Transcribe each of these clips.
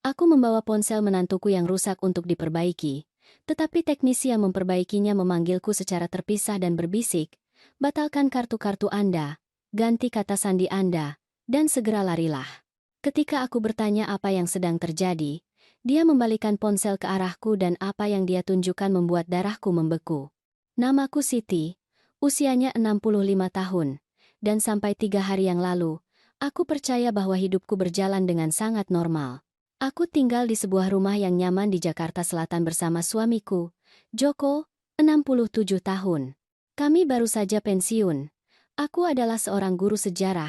Aku membawa ponsel menantuku yang rusak untuk diperbaiki, tetapi teknisi yang memperbaikinya memanggilku secara terpisah dan berbisik, "Batalkan kartu-kartu Anda, ganti kata sandi Anda, dan segera larilah." Ketika aku bertanya apa yang sedang terjadi, dia membalikan ponsel ke arahku dan apa yang dia tunjukkan membuat darahku membeku. Namaku Siti, usianya 65 tahun, dan sampai 3 hari yang lalu, aku percaya bahwa hidupku berjalan dengan sangat normal. Aku tinggal di sebuah rumah yang nyaman di Jakarta Selatan bersama suamiku, Joko, 67 tahun. Kami baru saja pensiun. Aku adalah seorang guru sejarah,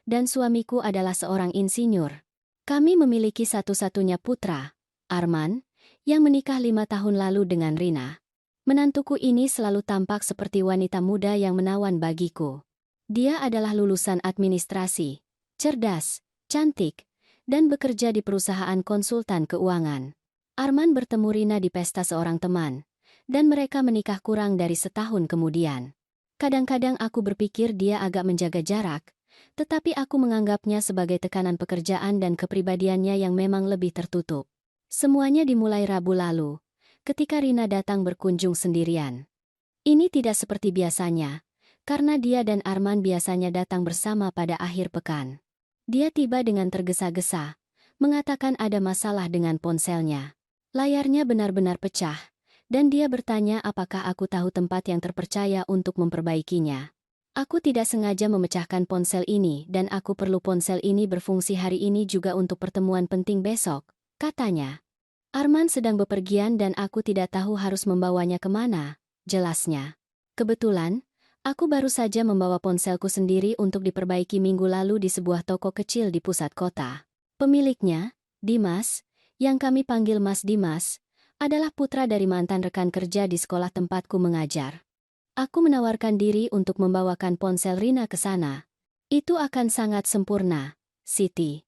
dan suamiku adalah seorang insinyur. Kami memiliki satu-satunya putra, Arman, yang menikah 5 tahun lalu dengan Rina. Menantuku ini selalu tampak seperti wanita muda yang menawan bagiku. Dia adalah lulusan administrasi, cerdas, cantik, dan bekerja di perusahaan konsultan keuangan. Arman bertemu Rina di pesta seorang teman, dan mereka menikah kurang dari setahun kemudian. Kadang-kadang aku berpikir dia agak menjaga jarak, tetapi aku menganggapnya sebagai tekanan pekerjaan dan kepribadiannya yang memang lebih tertutup. Semuanya dimulai Rabu lalu, ketika Rina datang berkunjung sendirian. Ini tidak seperti biasanya, karena dia dan Arman biasanya datang bersama pada akhir pekan. Dia tiba dengan tergesa-gesa, mengatakan ada masalah dengan ponselnya. Layarnya benar-benar pecah, dan dia bertanya apakah aku tahu tempat yang terpercaya untuk memperbaikinya. Aku tidak sengaja memecahkan ponsel ini dan aku perlu ponsel ini berfungsi hari ini juga untuk pertemuan penting besok, katanya. Arman sedang bepergian dan aku tidak tahu harus membawanya kemana, jelasnya. Kebetulan, aku baru saja membawa ponselku sendiri untuk diperbaiki minggu lalu di sebuah toko kecil di pusat kota. Pemiliknya, Dimas, yang kami panggil Mas Dimas, adalah putra dari mantan rekan kerja di sekolah tempatku mengajar. Aku menawarkan diri untuk membawakan ponsel Rina ke sana. Itu akan sangat sempurna, Siti.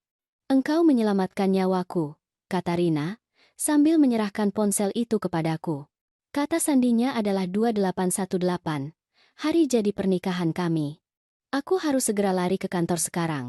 Engkau menyelamatkan nyawaku, kata Rina, sambil menyerahkan ponsel itu kepadaku. Kata sandinya adalah 2818. Hari jadi pernikahan kami. Aku harus segera lari ke kantor sekarang.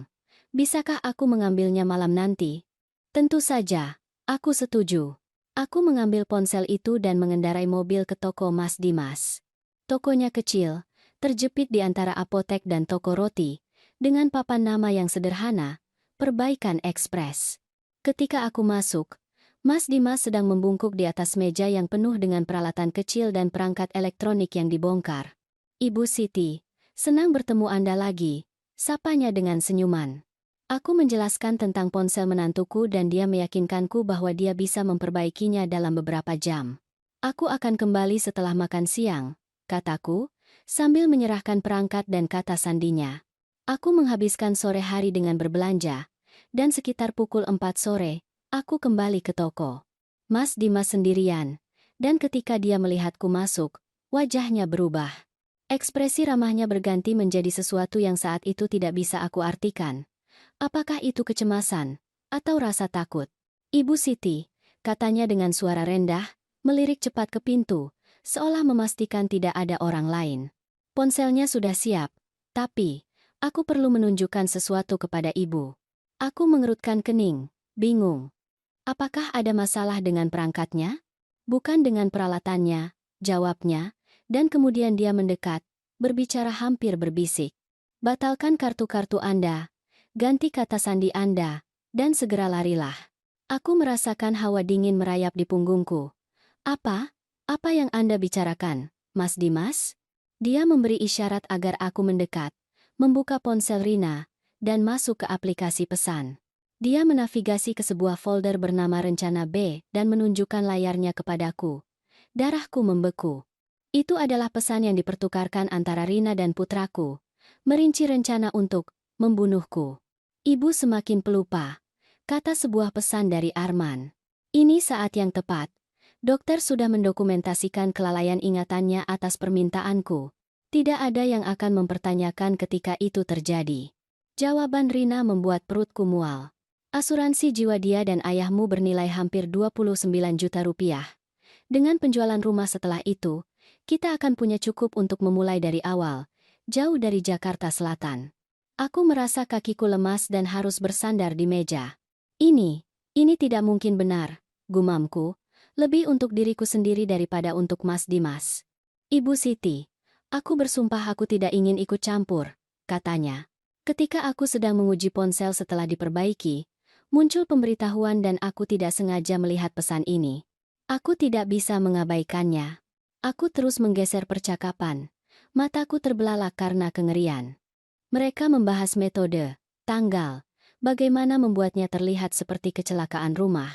Bisakah aku mengambilnya malam nanti? Tentu saja, aku setuju. Aku mengambil ponsel itu dan mengendarai mobil ke toko Mas Dimas. Tokonya kecil, terjepit di antara apotek dan toko roti, dengan papan nama yang sederhana, Perbaikan Ekspres. Ketika aku masuk, Mas Dimas sedang membungkuk di atas meja yang penuh dengan peralatan kecil dan perangkat elektronik yang dibongkar. "Ibu Siti, senang bertemu Anda lagi," sapanya dengan senyuman. Aku menjelaskan tentang ponsel menantuku dan dia meyakinkanku bahwa dia bisa memperbaikinya dalam beberapa jam. "Aku akan kembali setelah makan siang," kataku, sambil menyerahkan perangkat dan kata sandinya. Aku menghabiskan sore hari dengan berbelanja, dan sekitar pukul 4 sore, aku kembali ke toko. Mas Dimas sendirian, dan ketika dia melihatku masuk, wajahnya berubah. Ekspresi ramahnya berganti menjadi sesuatu yang saat itu tidak bisa aku artikan. Apakah itu kecemasan, atau rasa takut? "Ibu Siti," katanya dengan suara rendah, melirik cepat ke pintu, seolah memastikan tidak ada orang lain. "Ponselnya sudah siap, tapi aku perlu menunjukkan sesuatu kepada ibu." Aku mengerutkan kening, bingung. Apakah ada masalah dengan perangkatnya? Bukan dengan peralatannya, jawabnya, dan kemudian dia mendekat, berbicara hampir berbisik. "Batalkan kartu-kartu Anda, ganti kata sandi Anda, dan segera larilah." Aku merasakan hawa dingin merayap di punggungku. "Apa? Apa yang Anda bicarakan, Mas Dimas?" Dia memberi isyarat agar aku mendekat, membuka ponsel Rina, dan masuk ke aplikasi pesan. Dia menavigasi ke sebuah folder bernama Rencana B dan menunjukkan layarnya kepadaku. Darahku membeku. Itu adalah pesan yang dipertukarkan antara Rina dan putraku, merinci rencana untuk membunuhku. "Ibu semakin pelupa," kata sebuah pesan dari Arman. "Ini saat yang tepat. Dokter sudah mendokumentasikan kelalaian ingatannya atas permintaanku. Tidak ada yang akan mempertanyakan ketika itu terjadi." Jawaban Rina membuat perutku mual. "Asuransi jiwa dia dan ayahmu bernilai hampir 29 juta rupiah. Dengan penjualan rumah setelah itu, kita akan punya cukup untuk memulai dari awal, jauh dari Jakarta Selatan." Aku merasa kakiku lemas dan harus bersandar di meja. "Ini Ini tidak mungkin benar, gumamku. Lebih untuk diriku sendiri daripada untuk Mas Dimas. Ibu Siti, aku bersumpah aku tidak ingin ikut campur, katanya. Ketika aku sedang menguji ponsel setelah diperbaiki, muncul pemberitahuan dan aku tidak sengaja melihat pesan ini. Aku tidak bisa mengabaikannya. Aku terus menggeser percakapan. Mataku terbelalak karena kengerian. Mereka membahas metode, tanggal, bagaimana membuatnya terlihat seperti kecelakaan rumah.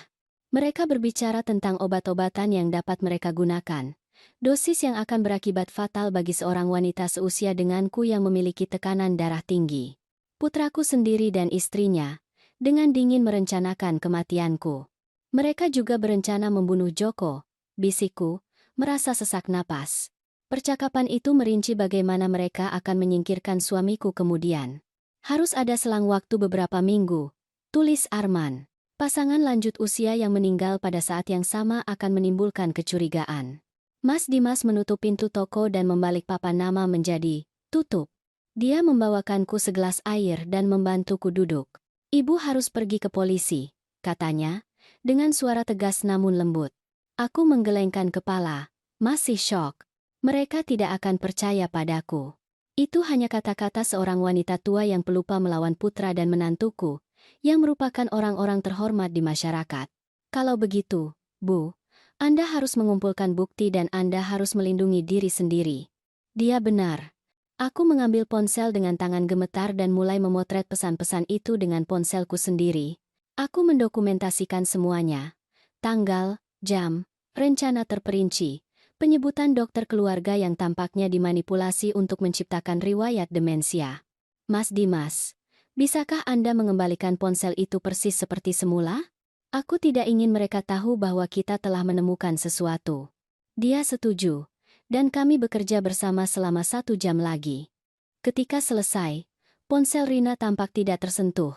Mereka berbicara tentang obat-obatan yang dapat mereka gunakan, dosis yang akan berakibat fatal bagi seorang wanita seusia denganku yang memiliki tekanan darah tinggi. Putraku sendiri dan istrinya, dengan dingin merencanakan kematianku. Mereka juga berencana membunuh Joko, bisikku, merasa sesak napas. Percakapan itu merinci bagaimana mereka akan menyingkirkan suamiku kemudian. Harus ada selang waktu beberapa minggu, tulis Arman. Pasangan lanjut usia yang meninggal pada saat yang sama akan menimbulkan kecurigaan. Mas Dimas menutup pintu toko dan membalik papan nama menjadi tutup. Dia membawakanku segelas air dan membantuku duduk. Ibu harus pergi ke polisi, katanya, dengan suara tegas namun lembut. Aku menggelengkan kepala, masih syok. Mereka tidak akan percaya padaku. Itu hanya kata-kata seorang wanita tua yang pelupa melawan putra dan menantuku, yang merupakan orang-orang terhormat di masyarakat. Kalau begitu, Bu, Anda harus mengumpulkan bukti dan Anda harus melindungi diri sendiri. Dia benar. Aku mengambil ponsel dengan tangan gemetar dan mulai memotret pesan-pesan itu dengan ponselku sendiri. Aku mendokumentasikan semuanya. Tanggal, jam, rencana terperinci, penyebutan dokter keluarga yang tampaknya dimanipulasi untuk menciptakan riwayat demensia. Mas Dimas, bisakah Anda mengembalikan ponsel itu persis seperti semula? Aku tidak ingin mereka tahu bahwa kita telah menemukan sesuatu. Dia setuju, dan kami bekerja bersama selama 1 jam lagi. Ketika selesai, ponsel Rina tampak tidak tersentuh,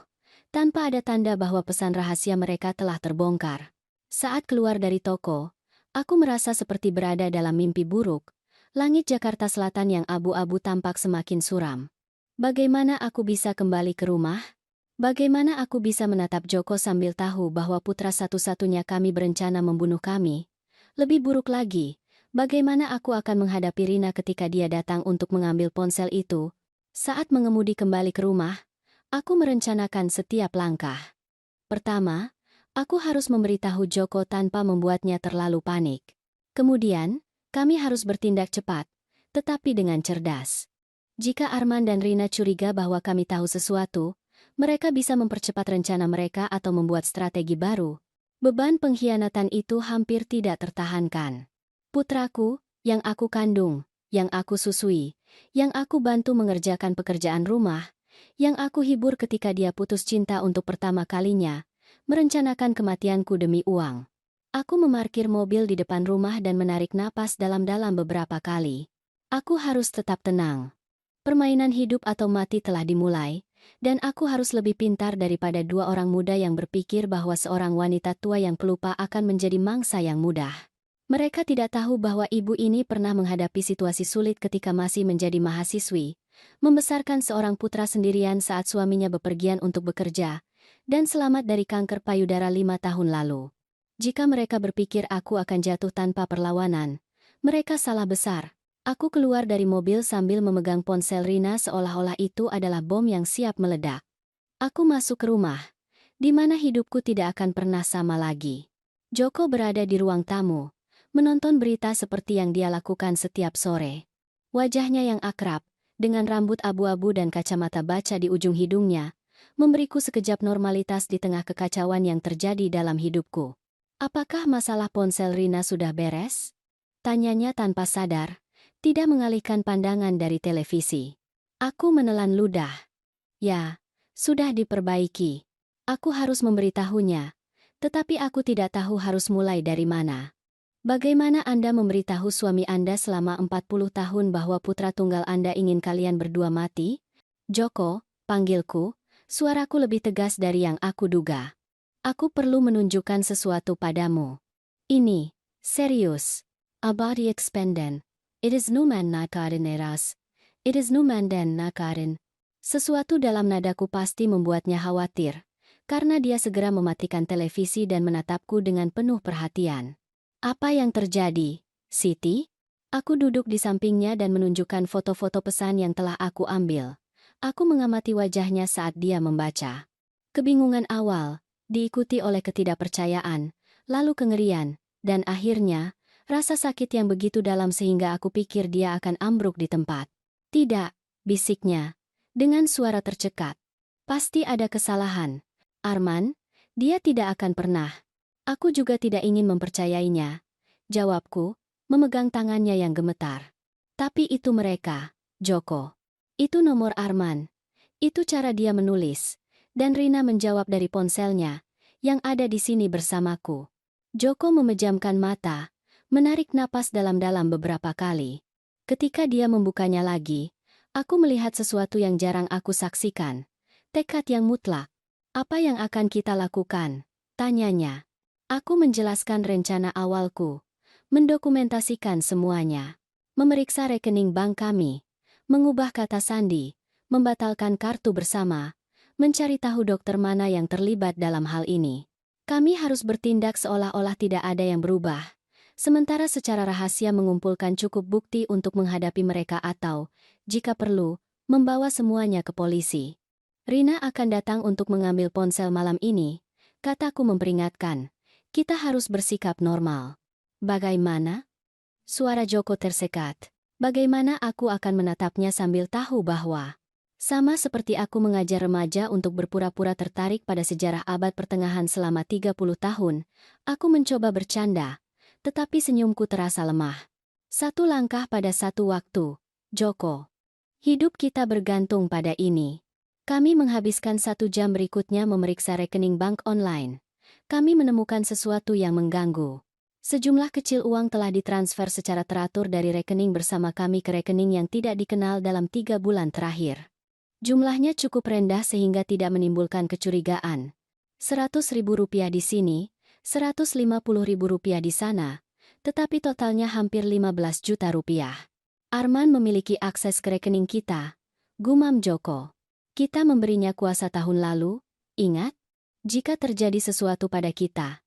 tanpa ada tanda bahwa pesan rahasia mereka telah terbongkar. Saat keluar dari toko, aku merasa seperti berada dalam mimpi buruk. Langit Jakarta Selatan yang abu-abu tampak semakin suram. Bagaimana aku bisa kembali ke rumah? Bagaimana aku bisa menatap Joko sambil tahu bahwa putra satu-satunya kami berencana membunuh kami? Lebih buruk lagi, bagaimana aku akan menghadapi Rina ketika dia datang untuk mengambil ponsel itu? Saat mengemudi kembali ke rumah, aku merencanakan setiap langkah. Pertama, aku harus memberitahu Joko tanpa membuatnya terlalu panik. Kemudian, kami harus bertindak cepat, tetapi dengan cerdas. Jika Arman dan Rina curiga bahwa kami tahu sesuatu, mereka bisa mempercepat rencana mereka atau membuat strategi baru. Beban pengkhianatan itu hampir tidak tertahankan. Putraku, yang aku kandung, yang aku susui, yang aku bantu mengerjakan pekerjaan rumah, yang aku hibur ketika dia putus cinta untuk pertama kalinya, merencanakan kematianku demi uang. Aku memarkir mobil di depan rumah dan menarik napas dalam-dalam beberapa kali. Aku harus tetap tenang. Permainan hidup atau mati telah dimulai, dan aku harus lebih pintar daripada 2 orang muda yang berpikir bahwa seorang wanita tua yang pelupa akan menjadi mangsa yang mudah. Mereka tidak tahu bahwa ibu ini pernah menghadapi situasi sulit ketika masih menjadi mahasiswi, membesarkan seorang putra sendirian saat suaminya bepergian untuk bekerja, dan selamat dari kanker payudara 5 tahun lalu. Jika mereka berpikir aku akan jatuh tanpa perlawanan, mereka salah besar. Aku keluar dari mobil sambil memegang ponsel Rina seolah-olah itu adalah bom yang siap meledak. Aku masuk ke rumah, di mana hidupku tidak akan pernah sama lagi. Joko berada di ruang tamu, menonton berita seperti yang dia lakukan setiap sore. Wajahnya yang akrab, dengan rambut abu-abu dan kacamata baca di ujung hidungnya, memberiku sekejap normalitas di tengah kekacauan yang terjadi dalam hidupku. Apakah masalah ponsel Rina sudah beres? Tanyanya tanpa sadar, tidak mengalihkan pandangan dari televisi. Aku menelan ludah. Ya, sudah diperbaiki. Aku harus memberitahunya, tetapi aku tidak tahu harus mulai dari mana. Bagaimana Anda memberitahu suami Anda selama 40 tahun bahwa putra tunggal Anda ingin kalian berdua mati? Joko, panggilku, suaraku lebih tegas dari yang aku duga. Aku perlu menunjukkan sesuatu padamu. Ini, serius. Abadi expenden. It is no man nakarin eras. It is no man den nakarin. Sesuatu dalam nadaku pasti membuatnya khawatir, karena dia segera mematikan televisi dan menatapku dengan penuh perhatian. Apa yang terjadi, Siti? Aku duduk di sampingnya dan menunjukkan foto-foto pesan yang telah aku ambil. Aku mengamati wajahnya saat dia membaca. Kebingungan awal, diikuti oleh ketidakpercayaan, lalu kengerian, dan akhirnya, rasa sakit yang begitu dalam sehingga aku pikir dia akan ambruk di tempat. Tidak, bisiknya, dengan suara tercekat. Pasti ada kesalahan. Arman, dia tidak akan pernah. Aku juga tidak ingin mempercayainya. Jawabku, memegang tangannya yang gemetar. Tapi itu mereka, Joko. Itu nomor Arman. Itu cara dia menulis. Dan Rina menjawab dari ponselnya, yang ada di sini bersamaku. Joko memejamkan mata, menarik napas dalam-dalam beberapa kali. Ketika dia membukanya lagi, aku melihat sesuatu yang jarang aku saksikan. Tekad yang mutlak. Apa yang akan kita lakukan? Tanyanya. Aku menjelaskan rencana awalku, mendokumentasikan semuanya, memeriksa rekening bank kami, mengubah kata sandi, membatalkan kartu bersama, mencari tahu dokter mana yang terlibat dalam hal ini. Kami harus bertindak seolah-olah tidak ada yang berubah, sementara secara rahasia mengumpulkan cukup bukti untuk menghadapi mereka atau, jika perlu, membawa semuanya ke polisi. Rina akan datang untuk mengambil ponsel malam ini, kataku memperingatkan. Kita harus bersikap normal. Bagaimana? Suara Joko tersekat. Bagaimana aku akan menatapnya sambil tahu bahwa sama seperti aku mengajar remaja untuk berpura-pura tertarik pada sejarah abad pertengahan selama 30 tahun, aku mencoba bercanda, tetapi senyumku terasa lemah. Satu langkah pada satu waktu, Joko. Hidup kita bergantung pada ini. Kami menghabiskan 1 jam berikutnya memeriksa rekening bank online. Kami menemukan sesuatu yang mengganggu. Sejumlah kecil uang telah ditransfer secara teratur dari rekening bersama kami ke rekening yang tidak dikenal dalam 3 bulan terakhir. Jumlahnya cukup rendah sehingga tidak menimbulkan kecurigaan. Rp100.000 di sini, Rp150.000 di sana, tetapi totalnya hampir Rp15 juta. Arman memiliki akses ke rekening kita, gumam Joko. Kita memberinya kuasa tahun lalu, ingat? Jika terjadi sesuatu pada kita,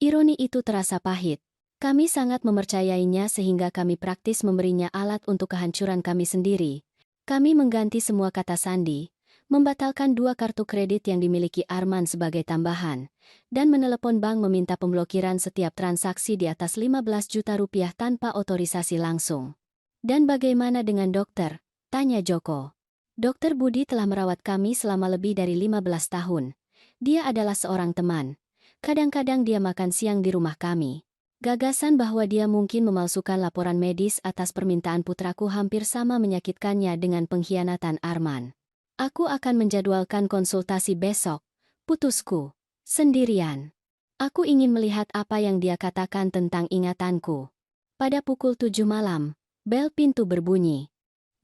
ironi itu terasa pahit. Kami sangat mempercayainya sehingga kami praktis memberinya alat untuk kehancuran kami sendiri. Kami mengganti semua kata sandi, membatalkan 2 kartu kredit yang dimiliki Arman sebagai tambahan, dan menelepon bank meminta pemblokiran setiap transaksi di atas Rp15 juta tanpa otorisasi langsung. Dan bagaimana dengan dokter? Tanya Joko. Dokter Budi telah merawat kami selama lebih dari 15 tahun. Dia adalah seorang teman. Kadang-kadang dia makan siang di rumah kami. Gagasan bahwa dia mungkin memalsukan laporan medis atas permintaan putraku hampir sama menyakitkannya dengan pengkhianatan Arman. Aku akan menjadwalkan konsultasi besok. Putusku. Sendirian. Aku ingin melihat apa yang dia katakan tentang ingatanku. Pada pukul 7 malam, bel pintu berbunyi.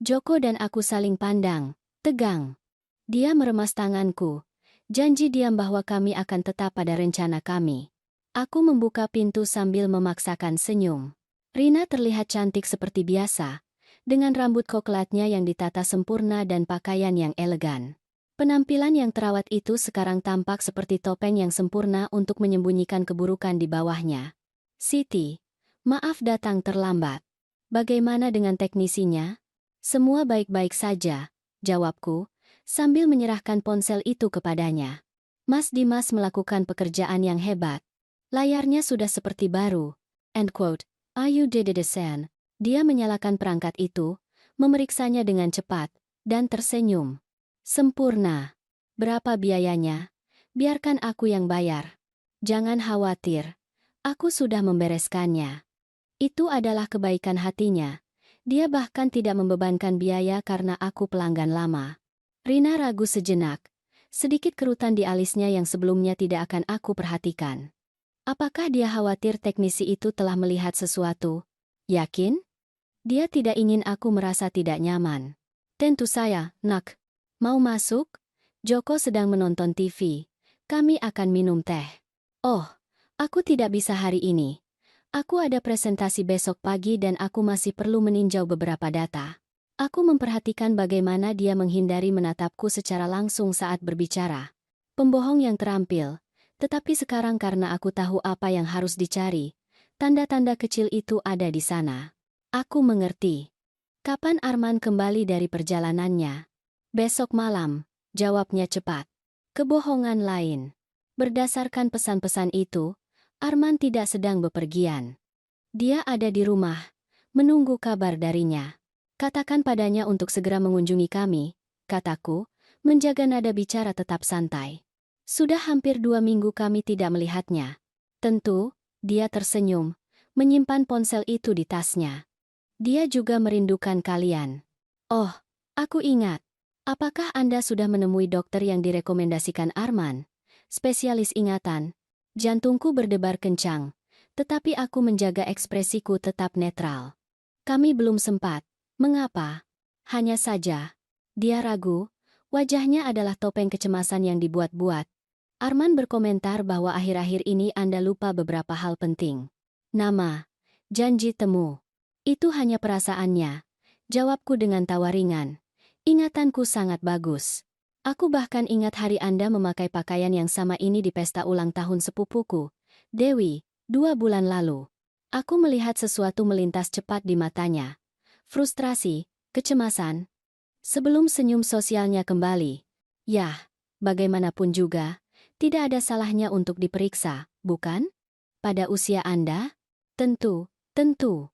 Joko dan aku saling pandang, tegang. Dia meremas tanganku. Janji diam bahwa kami akan tetap pada rencana kami. Aku membuka pintu sambil memaksakan senyum. Rina terlihat cantik seperti biasa, dengan rambut koklatnya yang ditata sempurna dan pakaian yang elegan. Penampilan yang terawat itu sekarang tampak seperti topeng yang sempurna untuk menyembunyikan keburukan di bawahnya. Siti, maaf datang terlambat. Bagaimana dengan teknisinya? Semua baik-baik saja, jawabku, sambil menyerahkan ponsel itu kepadanya. Mas Dimas melakukan pekerjaan yang hebat. Layarnya sudah seperti baru. End quote. You did it again. Dia menyalakan perangkat itu, memeriksanya dengan cepat, dan tersenyum. Sempurna. Berapa biayanya? Biarkan aku yang bayar. Jangan khawatir. Aku sudah membereskannya. Itu adalah kebaikan hatinya. Dia bahkan tidak membebankan biaya karena aku pelanggan lama. Rina ragu sejenak. Sedikit kerutan di alisnya yang sebelumnya tidak akan aku perhatikan. Apakah dia khawatir teknisi itu telah melihat sesuatu? Yakin? Dia tidak ingin aku merasa tidak nyaman. Tentu saya, nak. Mau masuk? Joko sedang menonton TV. Kami akan minum teh. Oh, aku tidak bisa hari ini. Aku ada presentasi besok pagi dan aku masih perlu meninjau beberapa data. Aku memperhatikan bagaimana dia menghindari menatapku secara langsung saat berbicara. Pembohong yang terampil. Tetapi sekarang karena aku tahu apa yang harus dicari, tanda-tanda kecil itu ada di sana. Aku mengerti. Kapan Arman kembali dari perjalanannya? Besok malam, jawabnya cepat. Kebohongan lain. Berdasarkan pesan-pesan itu, Arman tidak sedang bepergian. Dia ada di rumah, menunggu kabar darinya. Katakan padanya untuk segera mengunjungi kami, kataku, menjaga nada bicara tetap santai. Sudah hampir 2 minggu kami tidak melihatnya. Tentu, dia tersenyum, menyimpan ponsel itu di tasnya. Dia juga merindukan kalian. Oh, aku ingat. Apakah Anda sudah menemui dokter yang direkomendasikan Arman? Spesialis ingatan. Jantungku berdebar kencang, tetapi aku menjaga ekspresiku tetap netral. Kami belum sempat. Mengapa? Hanya saja. Dia ragu. Wajahnya adalah topeng kecemasan yang dibuat-buat. Arman berkomentar bahwa akhir-akhir ini Anda lupa beberapa hal penting. Nama, janji temu. Itu hanya perasaannya. Jawabku dengan tawa ringan. Ingatanku sangat bagus. Aku bahkan ingat hari Anda memakai pakaian yang sama ini di pesta ulang tahun sepupuku, Dewi, 2 bulan lalu. Aku melihat sesuatu melintas cepat di matanya. Frustrasi, kecemasan. Sebelum senyum sosialnya kembali. Yah, bagaimanapun juga, tidak ada salahnya untuk diperiksa, bukan? Pada usia Anda? Tentu, tentu.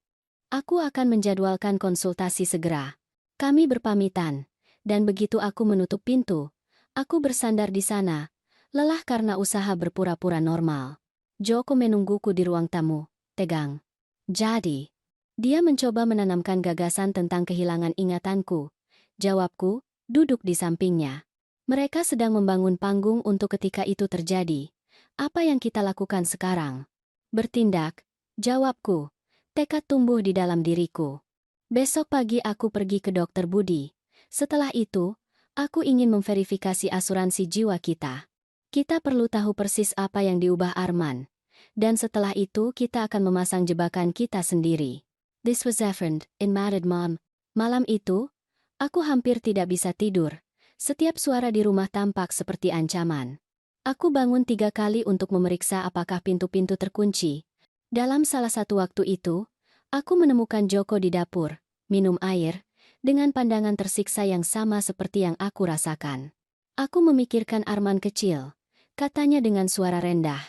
Aku akan menjadwalkan konsultasi segera. Kami berpamitan, dan begitu aku menutup pintu, aku bersandar di sana, lelah karena usaha berpura-pura normal. Joko menungguku di ruang tamu, tegang. Jadi, dia mencoba menanamkan gagasan tentang kehilangan ingatanku. Jawabku, duduk di sampingnya. Mereka sedang membangun panggung untuk ketika itu terjadi. Apa yang kita lakukan sekarang? Bertindak, jawabku. Tekad tumbuh di dalam diriku. Besok pagi aku pergi ke dokter Budi. Setelah itu, aku ingin memverifikasi asuransi jiwa kita. Kita perlu tahu persis apa yang diubah Arman. Dan setelah itu kita akan memasang jebakan kita sendiri. This was happened in Madrid Mom. Malam itu, aku hampir tidak bisa tidur. Setiap suara di rumah tampak seperti ancaman. Aku bangun 3 kali untuk memeriksa apakah pintu-pintu terkunci. Dalam salah satu waktu itu, aku menemukan Joko di dapur, minum air, dengan pandangan tersiksa yang sama seperti yang aku rasakan. Aku memikirkan Arman kecil, katanya dengan suara rendah.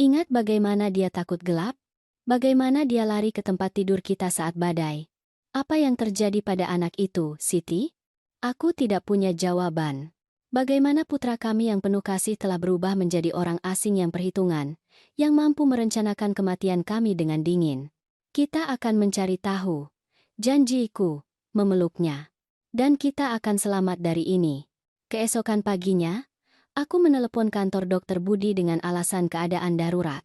Ingat bagaimana dia takut gelap? Bagaimana dia lari ke tempat tidur kita saat badai? Apa yang terjadi pada anak itu, Siti? Aku tidak punya jawaban. Bagaimana putra kami yang penuh kasih telah berubah menjadi orang asing yang perhitungan, yang mampu merencanakan kematian kami dengan dingin. Kita akan mencari tahu. Janjiku, memeluknya. Dan kita akan selamat dari ini. Keesokan paginya, aku menelepon kantor Dokter Budi dengan alasan keadaan darurat.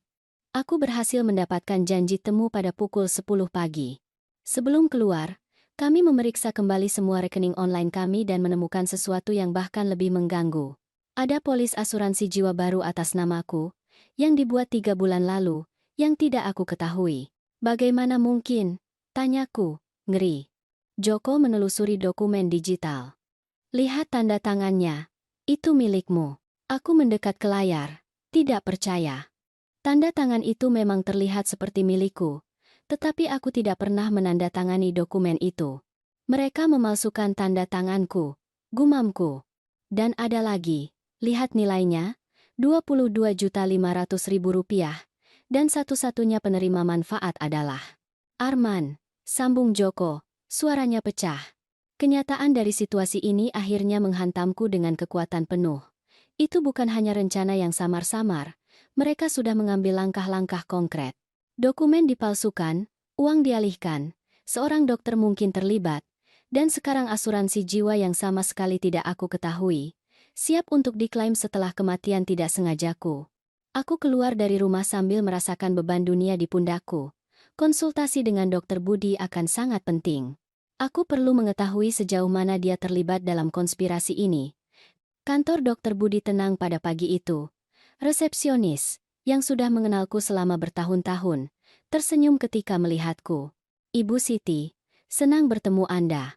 Aku berhasil mendapatkan janji temu pada pukul 10 pagi. Sebelum keluar, kami memeriksa kembali semua rekening online kami dan menemukan sesuatu yang bahkan lebih mengganggu. Ada polis asuransi jiwa baru atas namaku, yang dibuat 3 bulan lalu, yang tidak aku ketahui. Bagaimana mungkin? Tanyaku, ngeri. Joko menelusuri dokumen digital. Lihat tanda tangannya. Itu milikmu. Aku mendekat ke layar. Tidak percaya. Tanda tangan itu memang terlihat seperti milikku. Tetapi aku tidak pernah menandatangani dokumen itu. Mereka memalsukan tanda tanganku, gumamku. Dan ada lagi, lihat nilainya, Rp22.500.000, dan satu-satunya penerima manfaat adalah Arman, sambung Joko, suaranya pecah. Kenyataan dari situasi ini akhirnya menghantamku dengan kekuatan penuh. Itu bukan hanya rencana yang samar-samar, mereka sudah mengambil langkah-langkah konkret. Dokumen dipalsukan, uang dialihkan, seorang dokter mungkin terlibat, dan sekarang asuransi jiwa yang sama sekali tidak aku ketahui, siap untuk diklaim setelah kematian tidak sengajaku. Aku keluar dari rumah sambil merasakan beban dunia di pundakku. Konsultasi dengan dokter Budi akan sangat penting. Aku perlu mengetahui sejauh mana dia terlibat dalam konspirasi ini. Kantor dokter Budi tenang pada pagi itu. Resepsionis, yang sudah mengenalku selama bertahun-tahun, tersenyum ketika melihatku. Ibu Siti, senang bertemu Anda.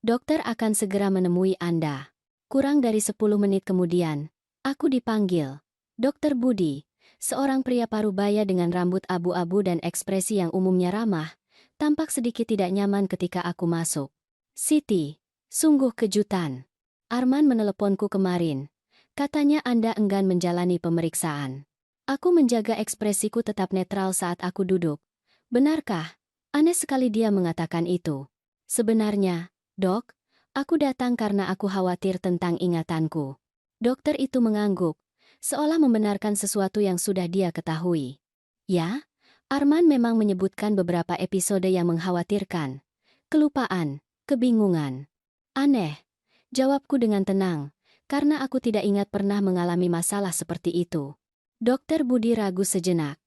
Dokter akan segera menemui Anda. Kurang dari 10 menit kemudian, Aku dipanggil. Dokter Budi, seorang pria parubaya dengan rambut abu-abu dan ekspresi yang umumnya ramah, tampak sedikit tidak nyaman ketika aku masuk. Siti, sungguh kejutan. Arman meneleponku kemarin. Katanya Anda enggan menjalani pemeriksaan. Aku menjaga ekspresiku tetap netral saat aku duduk. Benarkah? Aneh sekali dia mengatakan itu. Sebenarnya, Dok, aku datang karena aku khawatir tentang ingatanku. Dokter itu mengangguk, seolah membenarkan sesuatu yang sudah dia ketahui. Ya, Arman memang menyebutkan beberapa episode yang mengkhawatirkan. Kelupaan, kebingungan. Aneh, jawabku dengan tenang, karena aku tidak ingat pernah mengalami masalah seperti itu. Dokter Budi ragu sejenak.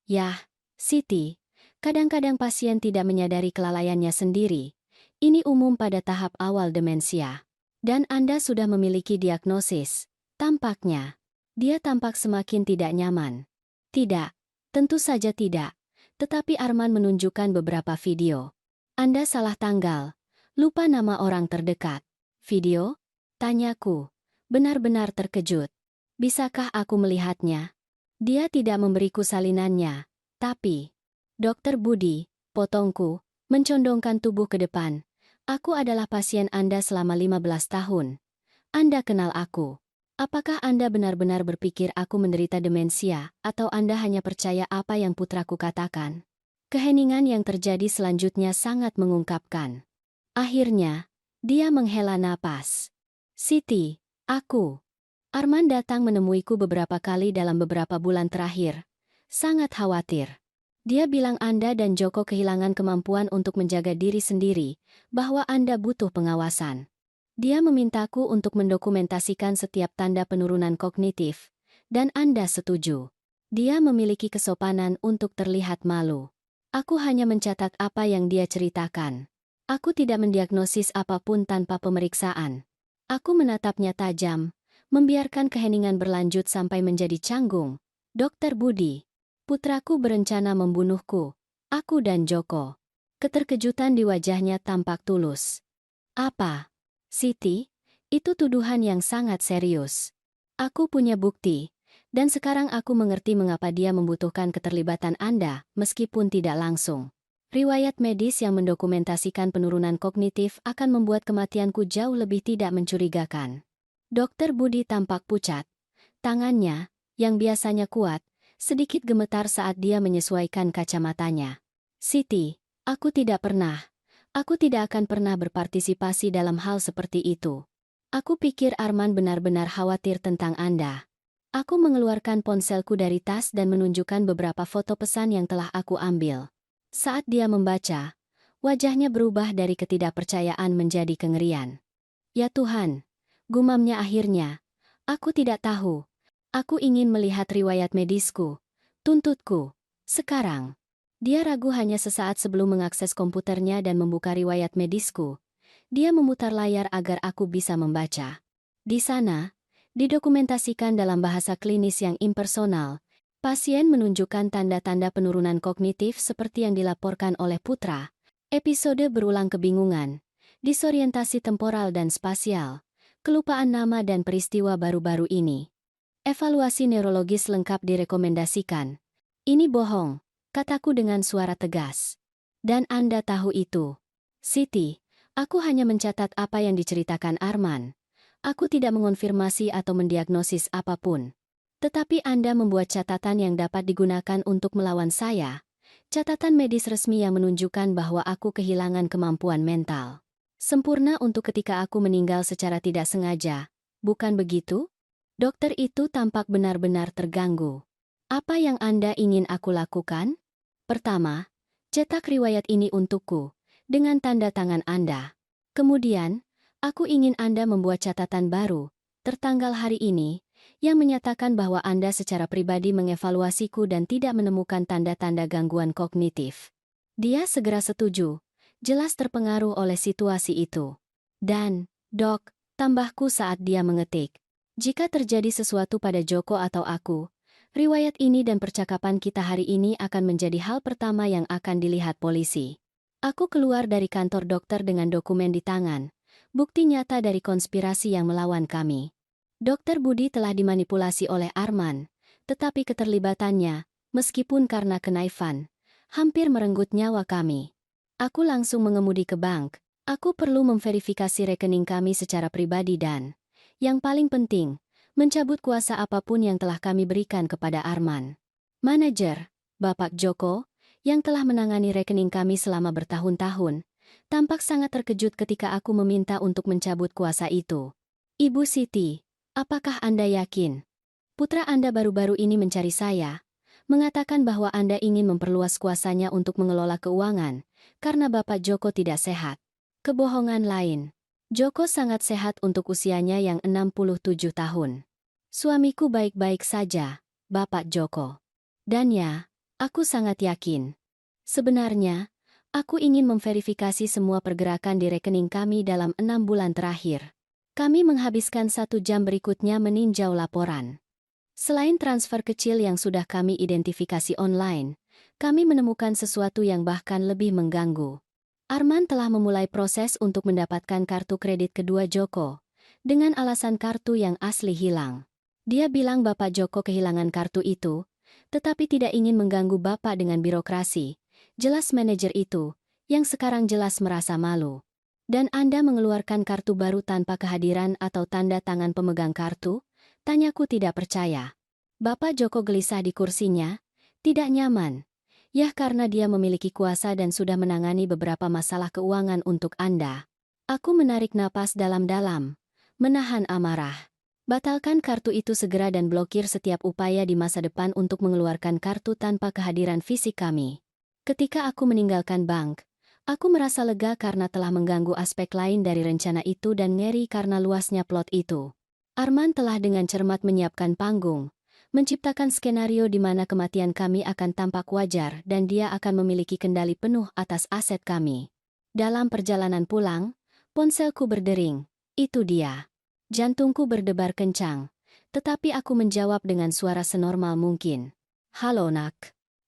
Yah, Siti, kadang-kadang pasien tidak menyadari kelalaiannya sendiri. Ini umum pada tahap awal demensia. Dan Anda sudah memiliki diagnosis. Tampaknya, dia tampak semakin tidak nyaman. Tidak, tentu saja tidak. Tetapi Arman menunjukkan beberapa video. Anda salah tanggal. Lupa nama orang terdekat. Video? Tanyaku. Benar-benar terkejut. Bisakah aku melihatnya? Dia tidak memberiku salinannya. Tapi, Dokter Budi, potongku, mencondongkan tubuh ke depan. Aku adalah pasien Anda selama 15 tahun. Anda kenal aku. Apakah Anda benar-benar berpikir aku menderita demensia, atau Anda hanya percaya apa yang putraku katakan? Keheningan yang terjadi selanjutnya sangat mengungkapkan. Akhirnya, dia menghela napas. Siti, aku. Arman datang menemuiku beberapa kali dalam beberapa bulan terakhir. Sangat khawatir. Dia bilang Anda dan Joko kehilangan kemampuan untuk menjaga diri sendiri, bahwa Anda butuh pengawasan. Dia memintaku untuk mendokumentasikan setiap tanda penurunan kognitif, dan Anda setuju. Dia memiliki kesopanan untuk terlihat malu. Aku hanya mencatat apa yang dia ceritakan. Aku tidak mendiagnosis apapun tanpa pemeriksaan. Aku menatapnya tajam, membiarkan keheningan berlanjut sampai menjadi canggung. Dokter Budi. Putraku berencana membunuhku, aku dan Joko. Keterkejutan di wajahnya tampak tulus. Apa? Siti, itu tuduhan yang sangat serius. Aku punya bukti, dan sekarang aku mengerti mengapa dia membutuhkan keterlibatan Anda, meskipun tidak langsung. Riwayat medis yang mendokumentasikan penurunan kognitif akan membuat kematianku jauh lebih tidak mencurigakan. Dokter Budi tampak pucat. Tangannya, yang biasanya kuat, sedikit gemetar saat dia menyesuaikan kacamatanya. Siti, aku tidak akan pernah berpartisipasi dalam hal seperti itu. Aku pikir Arman benar-benar khawatir tentang Anda. Aku mengeluarkan ponselku dari tas dan menunjukkan beberapa foto pesan yang telah aku ambil. Saat dia membaca, wajahnya berubah dari ketidakpercayaan menjadi kengerian. Ya Tuhan, gumamnya akhirnya. Aku tidak tahu. Aku ingin melihat riwayat medisku, tuntutku. Sekarang, dia ragu hanya sesaat sebelum mengakses komputernya dan membuka riwayat medisku. Dia memutar layar agar aku bisa membaca. Di sana, didokumentasikan dalam bahasa klinis yang impersonal, pasien menunjukkan tanda-tanda penurunan kognitif seperti yang dilaporkan oleh putra. Episode berulang kebingungan, disorientasi temporal dan spasial, kelupaan nama dan peristiwa baru-baru ini. Evaluasi neurologis lengkap direkomendasikan. Ini bohong, kataku dengan suara tegas. Dan Anda tahu itu. Siti, aku hanya mencatat apa yang diceritakan Arman. Aku tidak mengonfirmasi atau mendiagnosis apapun. Tetapi Anda membuat catatan yang dapat digunakan untuk melawan saya. Catatan medis resmi yang menunjukkan bahwa aku kehilangan kemampuan mental. Sempurna untuk ketika aku meninggal secara tidak sengaja. Bukan begitu? Dokter itu tampak benar-benar terganggu. Apa yang Anda ingin aku lakukan? Pertama, cetak riwayat ini untukku, dengan tanda tangan Anda. Kemudian, aku ingin Anda membuat catatan baru, tertanggal hari ini, yang menyatakan bahwa Anda secara pribadi mengevaluasiku dan tidak menemukan tanda-tanda gangguan kognitif. Dia segera setuju, jelas terpengaruh oleh situasi itu. Dan, Dok, tambahku saat dia mengetik. Jika terjadi sesuatu pada Joko atau aku, riwayat ini dan percakapan kita hari ini akan menjadi hal pertama yang akan dilihat polisi. Aku keluar dari kantor dokter dengan dokumen di tangan, bukti nyata dari konspirasi yang melawan kami. Dokter Budi telah dimanipulasi oleh Arman, tetapi keterlibatannya, meskipun karena kenaifan, hampir merenggut nyawa kami. Aku langsung mengemudi ke bank. Aku perlu memverifikasi rekening kami secara pribadi dan, yang paling penting, mencabut kuasa apapun yang telah kami berikan kepada Arman. Manajer, Bapak Joko, yang telah menangani rekening kami selama bertahun-tahun, tampak sangat terkejut ketika aku meminta untuk mencabut kuasa itu. Ibu Siti, apakah Anda yakin? Putra Anda baru-baru ini mencari saya, mengatakan bahwa Anda ingin memperluas kuasanya untuk mengelola keuangan, karena Bapak Joko tidak sehat. Kebohongan lain. Joko sangat sehat untuk usianya yang 67 tahun. Suamiku baik-baik saja, Bapak Joko. Dan ya, aku sangat yakin. Sebenarnya, aku ingin memverifikasi semua pergerakan di rekening kami dalam 6 bulan terakhir. Kami menghabiskan 1 jam berikutnya meninjau laporan. Selain transfer kecil yang sudah kami identifikasi online, kami menemukan sesuatu yang bahkan lebih mengganggu. Arman telah memulai proses untuk mendapatkan kartu kredit kedua Joko, dengan alasan kartu yang asli hilang. Dia bilang Bapak Joko kehilangan kartu itu, tetapi tidak ingin mengganggu Bapak dengan birokrasi. Jelas manajer itu, yang sekarang jelas merasa malu. Dan Anda mengeluarkan kartu baru tanpa kehadiran atau tanda tangan pemegang kartu? Tanyaku tidak percaya. Bapak Joko gelisah di kursinya, tidak nyaman. Ya karena dia memiliki kuasa dan sudah menangani beberapa masalah keuangan untuk Anda. Aku menarik napas dalam-dalam, menahan amarah. Batalkan kartu itu segera dan blokir setiap upaya di masa depan untuk mengeluarkan kartu tanpa kehadiran fisik kami. Ketika aku meninggalkan bank, aku merasa lega karena telah mengganggu aspek lain dari rencana itu dan ngeri karena luasnya plot itu. Arman telah dengan cermat menyiapkan panggung, menciptakan skenario di mana kematian kami akan tampak wajar dan dia akan memiliki kendali penuh atas aset kami. Dalam perjalanan pulang, ponselku berdering. Itu dia. Jantungku berdebar kencang, tetapi aku menjawab dengan suara senormal mungkin. Halo nak.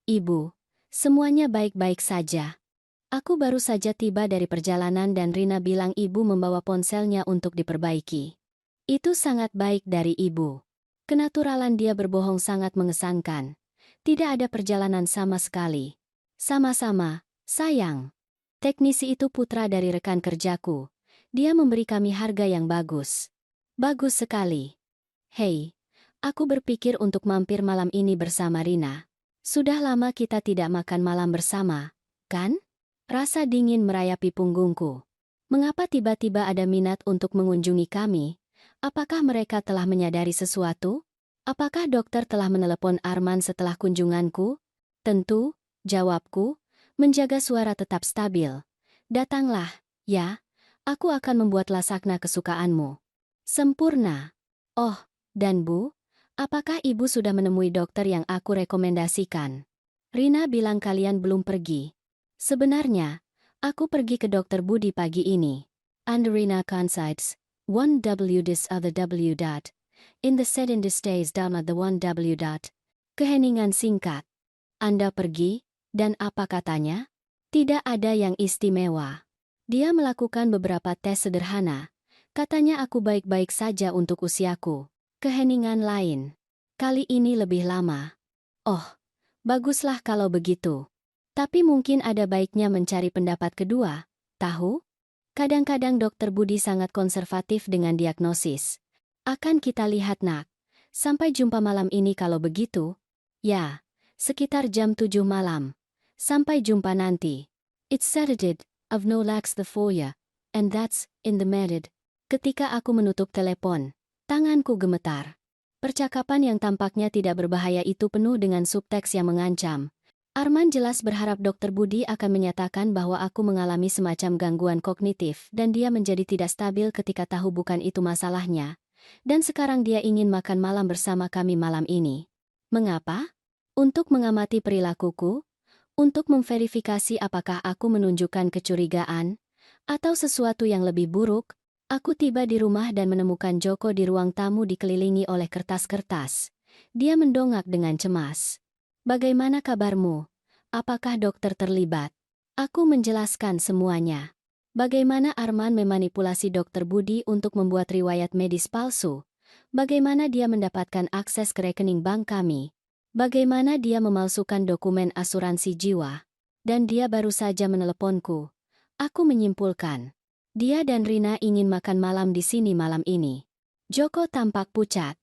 Ibu, semuanya baik-baik saja. Aku baru saja tiba dari perjalanan dan Rina bilang ibu membawa ponselnya untuk diperbaiki. Itu sangat baik dari ibu. Kenaturalan dia berbohong sangat mengesankan. Tidak ada perjalanan sama sekali. Sama-sama, sayang. Teknisi itu putra dari rekan kerjaku. Dia memberi kami harga yang bagus. Bagus sekali. Hei, aku berpikir untuk mampir malam ini bersama Rina. Sudah lama kita tidak makan malam bersama, kan? Rasa dingin merayapi punggungku. Mengapa tiba-tiba ada minat untuk mengunjungi kami? Apakah mereka telah menyadari sesuatu? Apakah dokter telah menelepon Arman setelah kunjunganku? Tentu, jawabku, menjaga suara tetap stabil. Datanglah, ya, aku akan membuat lasagna kesukaanmu. Sempurna. Oh, dan Bu, apakah Ibu sudah menemui dokter yang aku rekomendasikan? Rina bilang kalian belum pergi. Sebenarnya, aku pergi ke dokter Budi pagi ini. And Rina consides. 1W this other W dot. In the set in the stays down at the 1W dot. Keheningan singkat. Anda pergi, dan apa katanya? Tidak ada yang istimewa. Dia melakukan beberapa tes sederhana. Katanya aku baik-baik saja untuk usiaku. Keheningan lain. Kali ini lebih lama. Oh, baguslah kalau begitu. Tapi mungkin ada baiknya mencari pendapat kedua, tahu? Kadang-kadang dokter Budi sangat konservatif dengan diagnosis. Akan kita lihat nak. Sampai jumpa malam ini kalau begitu. Ya, sekitar jam 7 malam. Sampai jumpa nanti. It's Saturday, I've no lacks the foyer. And that's, in the married. Ketika aku menutup telepon, tanganku gemetar. Percakapan yang tampaknya tidak berbahaya itu penuh dengan subteks yang mengancam. Arman jelas berharap dokter Budi akan menyatakan bahwa aku mengalami semacam gangguan kognitif dan dia menjadi tidak stabil ketika tahu bukan itu masalahnya. Dan sekarang dia ingin makan malam bersama kami malam ini. Mengapa? Untuk mengamati perilakuku? Untuk memverifikasi apakah aku menunjukkan kecurigaan? Atau sesuatu yang lebih buruk? Aku tiba di rumah dan menemukan Joko di ruang tamu dikelilingi oleh kertas-kertas. Dia mendongak dengan cemas. Bagaimana kabarmu? Apakah dokter terlibat? Aku menjelaskan semuanya. Bagaimana Arman memanipulasi dokter Budi untuk membuat riwayat medis palsu, Bagaimana dia mendapatkan akses ke rekening bank kami? Bagaimana dia memalsukan dokumen asuransi jiwa? Dan dia baru saja meneleponku. Aku menyimpulkan. Dia dan Rina ingin makan malam di sini malam ini. Joko tampak pucat.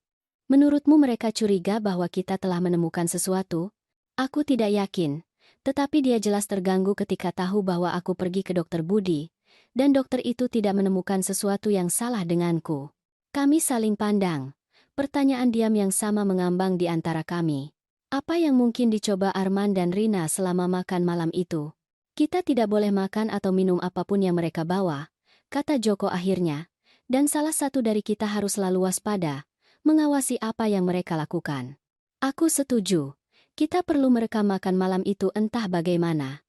Menurutmu mereka curiga bahwa kita telah menemukan sesuatu? Aku tidak yakin. Tetapi dia jelas terganggu ketika tahu bahwa aku pergi ke dokter Budi. Dan dokter itu tidak menemukan sesuatu yang salah denganku. Kami saling pandang. Pertanyaan diam yang sama mengambang di antara kami. Apa yang mungkin dicoba Arman dan Rina selama makan malam itu? Kita tidak boleh makan atau minum apapun yang mereka bawa, kata Joko akhirnya. Dan salah satu dari kita harus selalu waspada, mengawasi apa yang mereka lakukan. Aku setuju. Kita perlu merekam makan malam itu entah bagaimana.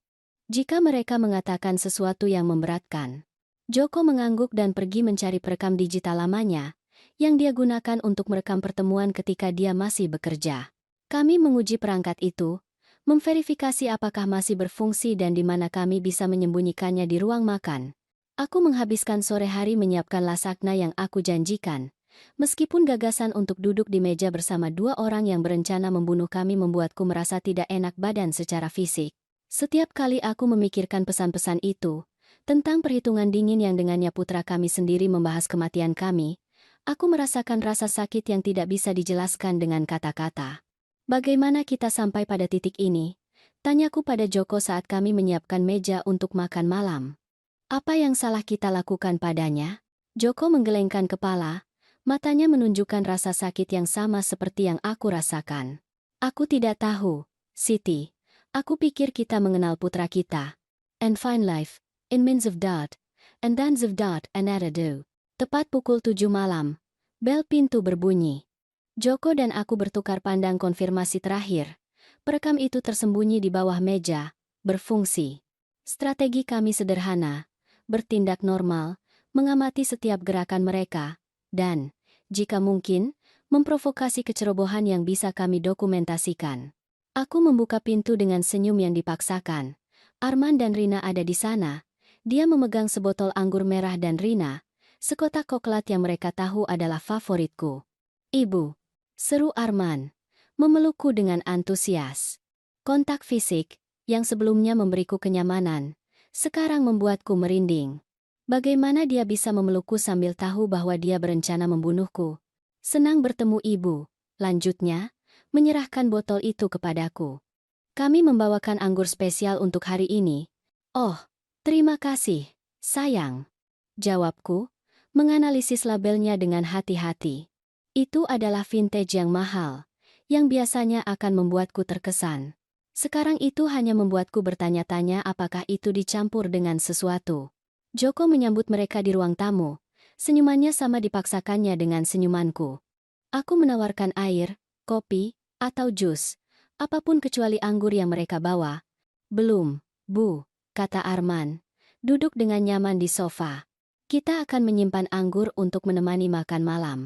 Jika mereka mengatakan sesuatu yang memberatkan. Joko mengangguk dan pergi mencari perekam digital lamanya, yang dia gunakan untuk merekam pertemuan ketika dia masih bekerja. Kami menguji perangkat itu, memverifikasi apakah masih berfungsi dan di mana kami bisa menyembunyikannya di ruang makan. Aku menghabiskan sore hari menyiapkan lasagna yang aku janjikan. Meskipun gagasan untuk duduk di meja bersama dua orang yang berencana membunuh kami membuatku merasa tidak enak badan secara fisik. Setiap kali aku memikirkan pesan-pesan itu, tentang perhitungan dingin yang dengannya putra kami sendiri membahas kematian kami, aku merasakan rasa sakit yang tidak bisa dijelaskan dengan kata-kata. Bagaimana kita sampai pada titik ini? Tanyaku pada Joko saat kami menyiapkan meja untuk makan malam. Apa yang salah kita lakukan padanya? Joko menggelengkan kepala, matanya menunjukkan rasa sakit yang sama seperti yang aku rasakan. Aku tidak tahu, Siti. Aku pikir kita mengenal putra kita. And find life, in means of doubt, and then of doubt and do. Tepat pukul 7 malam, bel pintu berbunyi. Joko dan aku bertukar pandang konfirmasi terakhir. Perekam itu tersembunyi di bawah meja, berfungsi. Strategi kami sederhana, bertindak normal, mengamati setiap gerakan mereka, dan, jika mungkin, memprovokasi kecerobohan yang bisa kami dokumentasikan. Aku membuka pintu dengan senyum yang dipaksakan. Arman dan Rina ada di sana. Dia memegang sebotol anggur merah dan Rina, sekotak koklat yang mereka tahu adalah favoritku. Ibu, seru Arman, memelukku dengan antusias. Kontak fisik, yang sebelumnya memberiku kenyamanan, sekarang membuatku merinding. Bagaimana dia bisa memelukku sambil tahu bahwa dia berencana membunuhku? Senang bertemu ibu, lanjutnya, menyerahkan botol itu kepadaku. Kami membawakan anggur spesial untuk hari ini. Oh, terima kasih, sayang. Jawabku, menganalisis labelnya dengan hati-hati. Itu adalah vintage yang mahal, yang biasanya akan membuatku terkesan. Sekarang itu hanya membuatku bertanya-tanya apakah itu dicampur dengan sesuatu. Joko menyambut mereka di ruang tamu. Senyumannya sama dipaksakannya dengan senyumanku. Aku menawarkan air, kopi, atau jus, apapun kecuali anggur yang mereka bawa. Belum, Bu, kata Arman, duduk dengan nyaman di sofa. Kita akan menyimpan anggur untuk menemani makan malam.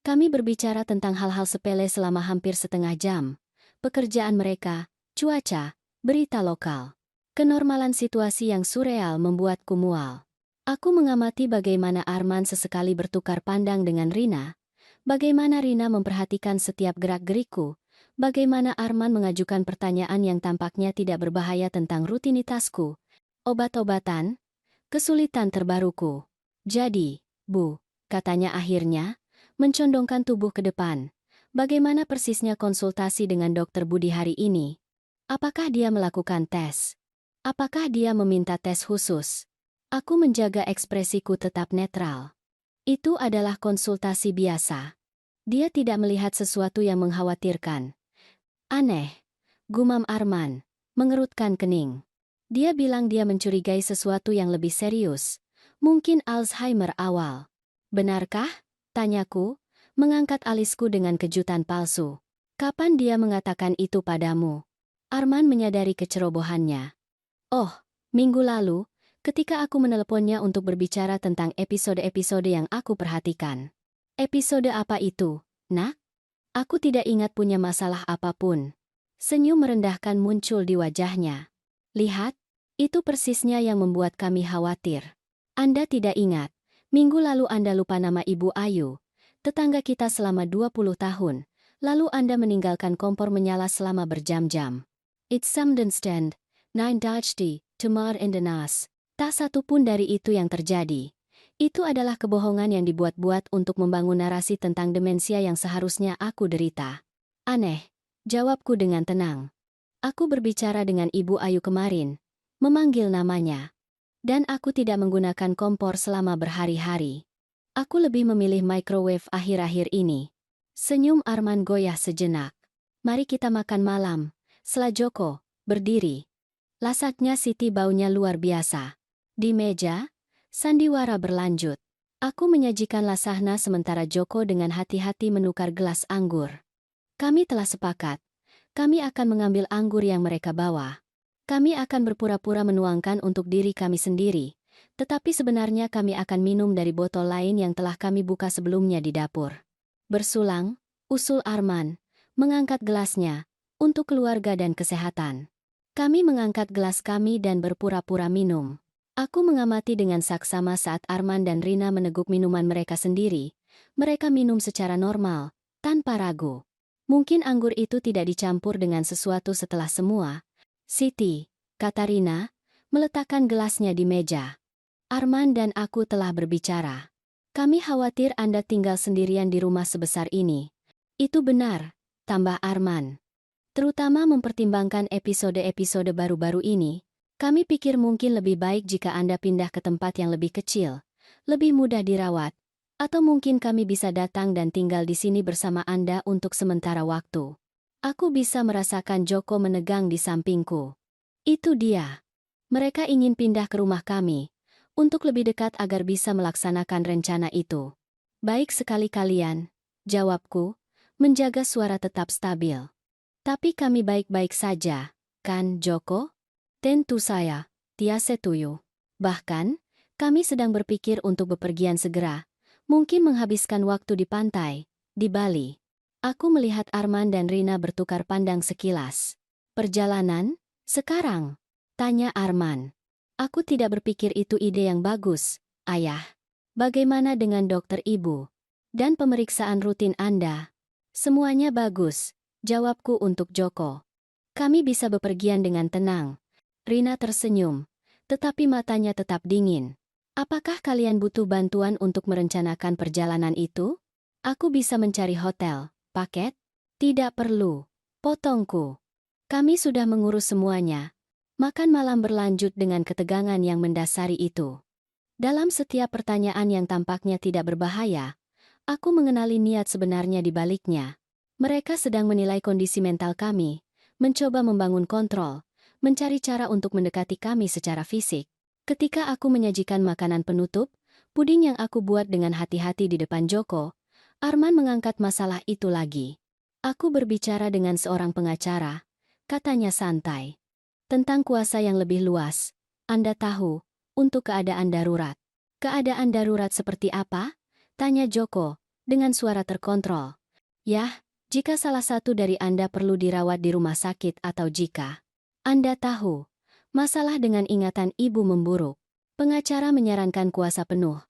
Kami berbicara tentang hal-hal sepele selama hampir setengah jam. Pekerjaan mereka, cuaca, berita lokal. Kenormalan situasi yang surreal membuatku mual. Aku mengamati bagaimana Arman sesekali bertukar pandang dengan Rina, bagaimana Rina memperhatikan setiap gerak-gerikku, bagaimana Arman mengajukan pertanyaan yang tampaknya tidak berbahaya tentang rutinitasku, obat-obatan, kesulitan terbaruku. Jadi, Bu, katanya akhirnya, mencondongkan tubuh ke depan. Bagaimana persisnya konsultasi dengan Dokter Budi hari ini? Apakah dia melakukan tes? Apakah dia meminta tes khusus? Aku menjaga ekspresiku tetap netral. Itu adalah konsultasi biasa. Dia tidak melihat sesuatu yang mengkhawatirkan. Aneh, gumam Arman, mengerutkan kening. Dia bilang dia mencurigai sesuatu yang lebih serius. Mungkin Alzheimer awal. Benarkah? Tanyaku, mengangkat alisku dengan kejutan palsu. Kapan dia mengatakan itu padamu? Arman menyadari kecerobohannya. Oh, minggu lalu, ketika aku meneleponnya untuk berbicara tentang episode-episode yang aku perhatikan. Episode apa itu, Nak? Aku tidak ingat punya masalah apapun. Senyum merendahkan muncul di wajahnya. Lihat, itu persisnya yang membuat kami khawatir. Anda tidak ingat. Minggu lalu Anda lupa nama Ibu Ayu, Tetangga kita selama 20 tahun, lalu Anda meninggalkan kompor menyala selama berjam-jam. It's stand, nine dajdi, tumar in the nas. Tak satu pun dari itu yang terjadi. Itu adalah kebohongan yang dibuat-buat untuk membangun narasi tentang demensia yang seharusnya aku derita. Aneh, jawabku dengan tenang. Aku berbicara dengan Ibu Ayu kemarin, memanggil namanya. Dan aku tidak menggunakan kompor selama berhari-hari. Aku lebih memilih microwave akhir-akhir ini. Senyum Arman goyah sejenak. Mari kita makan malam. Setelah Joko berdiri. Lasaknya Siti baunya luar biasa. Di meja, sandiwara berlanjut. Aku menyajikan lasahna sementara Joko dengan hati-hati menukar gelas anggur. Kami telah sepakat. Kami akan mengambil anggur yang mereka bawa. Kami akan berpura-pura menuangkan untuk diri kami sendiri, tetapi sebenarnya kami akan minum dari botol lain yang telah kami buka sebelumnya di dapur. Bersulang, usul Arman, mengangkat gelasnya, untuk keluarga dan kesehatan. Kami mengangkat gelas kami dan berpura-pura minum. Aku mengamati dengan saksama saat Arman dan Rina meneguk minuman mereka sendiri. Mereka minum secara normal, tanpa ragu. Mungkin anggur itu tidak dicampur dengan sesuatu setelah semua. Siti, kata Rina, meletakkan gelasnya di meja. Arman dan aku telah berbicara. Kami khawatir Anda tinggal sendirian di rumah sebesar ini. Itu benar, tambah Arman. Terutama mempertimbangkan episode-episode baru-baru ini, kami pikir mungkin lebih baik jika Anda pindah ke tempat yang lebih kecil, lebih mudah dirawat, atau mungkin kami bisa datang dan tinggal di sini bersama Anda untuk sementara waktu. Aku bisa merasakan Joko menegang di sampingku. Itu dia. Mereka ingin pindah ke rumah kami, untuk lebih dekat agar bisa melaksanakan rencana itu. Baik sekali kalian, jawabku, menjaga suara tetap stabil. Tapi kami baik-baik saja, kan Joko? Tentu saya, tiasa setuju. Bahkan, kami sedang berpikir untuk bepergian segera, mungkin menghabiskan waktu di pantai, di Bali. Aku melihat Arman dan Rina bertukar pandang sekilas. Perjalanan? Sekarang? Tanya Arman. Aku tidak berpikir itu ide yang bagus, Ayah. Bagaimana dengan dokter ibu? Dan pemeriksaan rutin Anda? Semuanya bagus, jawabku untuk Joko. Kami bisa bepergian dengan tenang. Rina tersenyum, tetapi matanya tetap dingin. Apakah kalian butuh bantuan untuk merencanakan perjalanan itu? Aku bisa mencari hotel, paket? Tidak perlu, potongku. Kami sudah mengurus semuanya. Makan malam berlanjut dengan ketegangan yang mendasari itu. Dalam setiap pertanyaan yang tampaknya tidak berbahaya, aku mengenali niat sebenarnya di baliknya. Mereka sedang menilai kondisi mental kami, mencoba membangun kontrol, mencari cara untuk mendekati kami secara fisik. Ketika aku menyajikan makanan penutup, puding yang aku buat dengan hati-hati di depan Joko, Arman mengangkat masalah itu lagi. Aku berbicara dengan seorang pengacara, katanya santai. Tentang kuasa yang lebih luas, Anda tahu, untuk keadaan darurat. Keadaan darurat seperti apa? Tanya Joko, dengan suara terkontrol. Yah, jika salah satu dari Anda perlu dirawat di rumah sakit atau jika Anda tahu, masalah dengan ingatan ibu memburuk. Pengacara menyarankan kuasa penuh,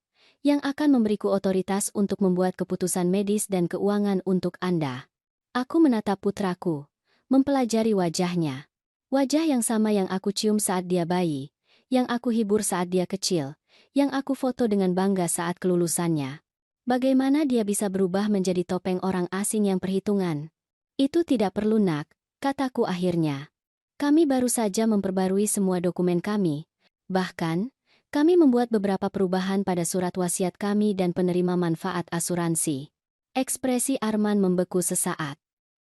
yang akan memberiku otoritas untuk membuat keputusan medis dan keuangan untuk Anda. Aku menatap putraku, mempelajari wajahnya. Wajah yang sama yang aku cium saat dia bayi, yang aku hibur saat dia kecil, yang aku foto dengan bangga saat kelulusannya. Bagaimana dia bisa berubah menjadi topeng orang asing yang perhitungan? Itu tidak perlu nak, kataku akhirnya. Kami baru saja memperbarui semua dokumen kami. Bahkan, kami membuat beberapa perubahan pada surat wasiat kami dan penerima manfaat asuransi. Ekspresi Arman membeku sesaat.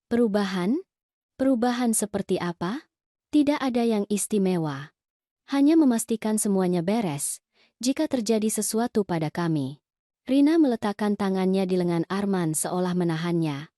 Perubahan? Perubahan seperti apa? Tidak ada yang istimewa. Hanya memastikan semuanya beres, jika terjadi sesuatu pada kami. Rina meletakkan tangannya di lengan Arman seolah menahannya.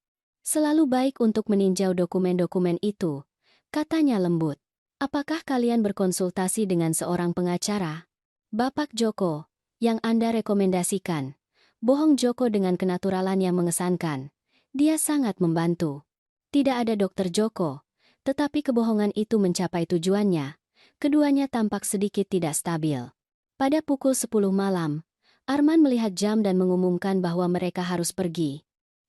Selalu baik untuk meninjau dokumen-dokumen itu, katanya lembut. Apakah kalian berkonsultasi dengan seorang pengacara? Bapak Joko, yang Anda rekomendasikan. Bohong Joko dengan kenaturalan yang mengesankan. Dia sangat membantu. Tidak ada dokter Joko, tetapi kebohongan itu mencapai tujuannya. Keduanya tampak sedikit tidak stabil. Pada pukul 10 malam, Arman melihat jam dan mengumumkan bahwa mereka harus pergi.